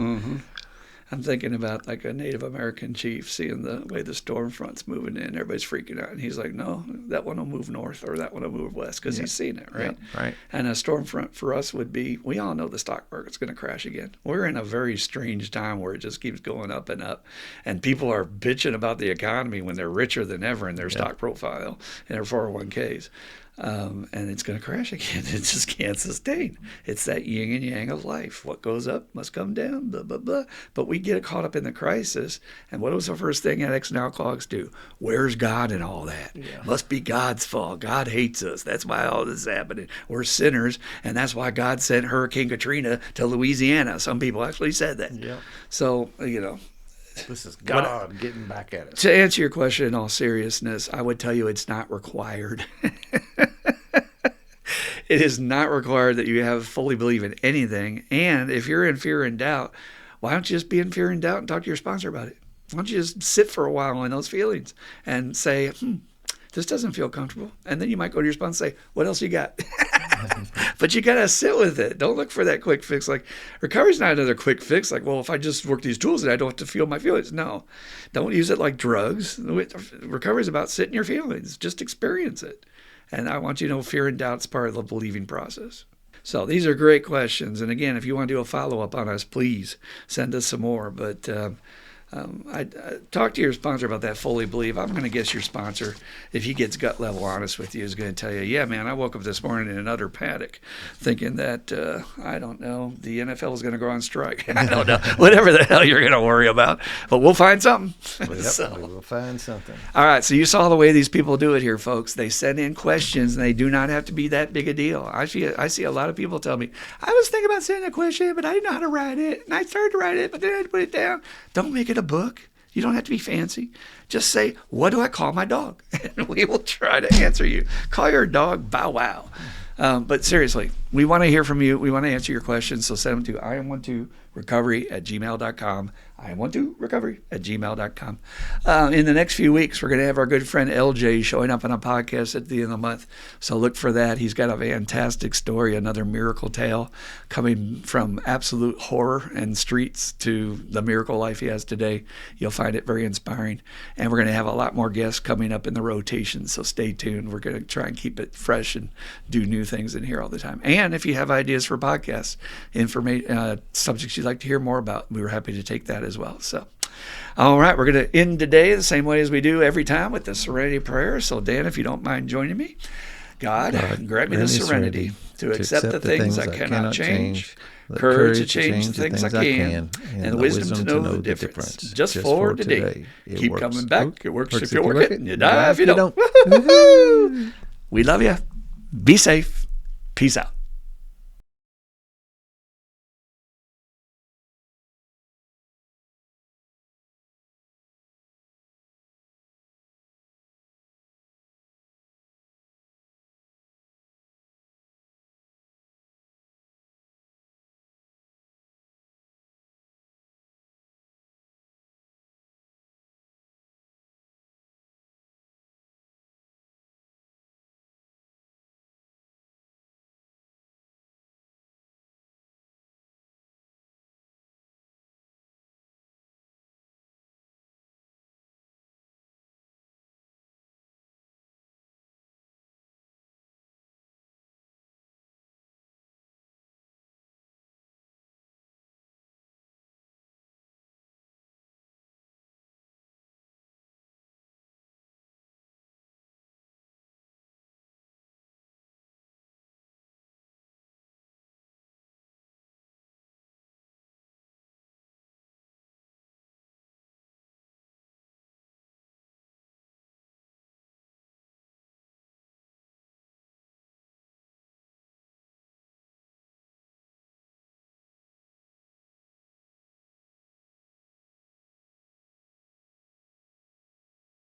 I'm thinking about like a Native American chief seeing the way the storm front's moving in. Everybody's freaking out. And he's like, no, that one will move north or that one will move west because he's seen it, right? Right. And a storm front for us would be, we all know the stock market's going to crash again. We're in a very strange time where it just keeps going up and up. And people are bitching about the economy when they're richer than ever in their stock profile and their 401ks. And it's going to crash again. It just can't sustain. It's that yin and yang of life. What goes up must come down, blah, blah, blah. But we get caught up in the crisis. And what was the first thing addicts and alcoholics do? Where's God in all that? Must be God's fault. God hates us. That's why all this is happening. We're sinners, and that's why God sent Hurricane Katrina to Louisiana. Some people actually said that. So, this is God getting back at us. To answer your question in all seriousness, I would tell you it's not required. It is not required that you have fully believe in anything. And if you're in fear and doubt, why don't you just be in fear and doubt and talk to your sponsor about it? Why don't you just sit for a while in those feelings and say, this doesn't feel comfortable. And then you might go to your sponsor and say, what else you got? But you got to sit with it. Don't look for that quick fix. Like, recovery's not another quick fix. Like, well, if I just work these tools, then I don't have to feel my feelings. No, don't use it like drugs. Recovery is about sitting your feelings. Just experience it. And I want you to know fear and doubt is part of the believing process. So these are great questions. And again, if you want to do a follow-up on us, please send us some more. But I talk to your sponsor about that fully believe. I'm going to guess your sponsor, if he gets gut level honest with you, is going to tell you, yeah, man, I woke up this morning in an utter panic thinking that, I don't know, the NFL is going to go on strike. I don't know. Whatever the hell you're going to worry about. But we'll find something. We will find something. All right. So you saw the way these people do it here, folks. They send in questions, and they do not have to be that big a deal. I see a lot of people tell me, I was thinking about sending a question, but I didn't know how to write it. And I started to write it, but then I had to put it down. Don't make it a book. You don't have to be fancy. Just say, what do I call my dog? And we will try to answer you. Call your dog Bow Wow. But seriously, we want to hear from you. We want to answer your questions. So send them to iam12recovery@gmail.com. iam12recovery@gmail.com. In the next few weeks, we're going to have our good friend LJ showing up on a podcast at the end of the month. So look for that. He's got a fantastic story, another miracle tale coming from absolute horror and streets to the miracle life he has today. You'll find it very inspiring. And we're going to have a lot more guests coming up in the rotation. So stay tuned. We're going to try and keep it fresh and do new things in here all the time. And if you have ideas for podcasts, subjects you'd like to hear more about, we were happy to take that as well. So, all right, we're going to end today the same way as we do every time with the Serenity Prayer. So, Dan, if you don't mind joining me, God grant me the serenity to accept the things I cannot change, courage to change the things I can, and the wisdom to know the difference. Just for today. Keep coming back. It works if you work it, and you die if you don't. Woo-hoo! We love you. Be safe. Peace out.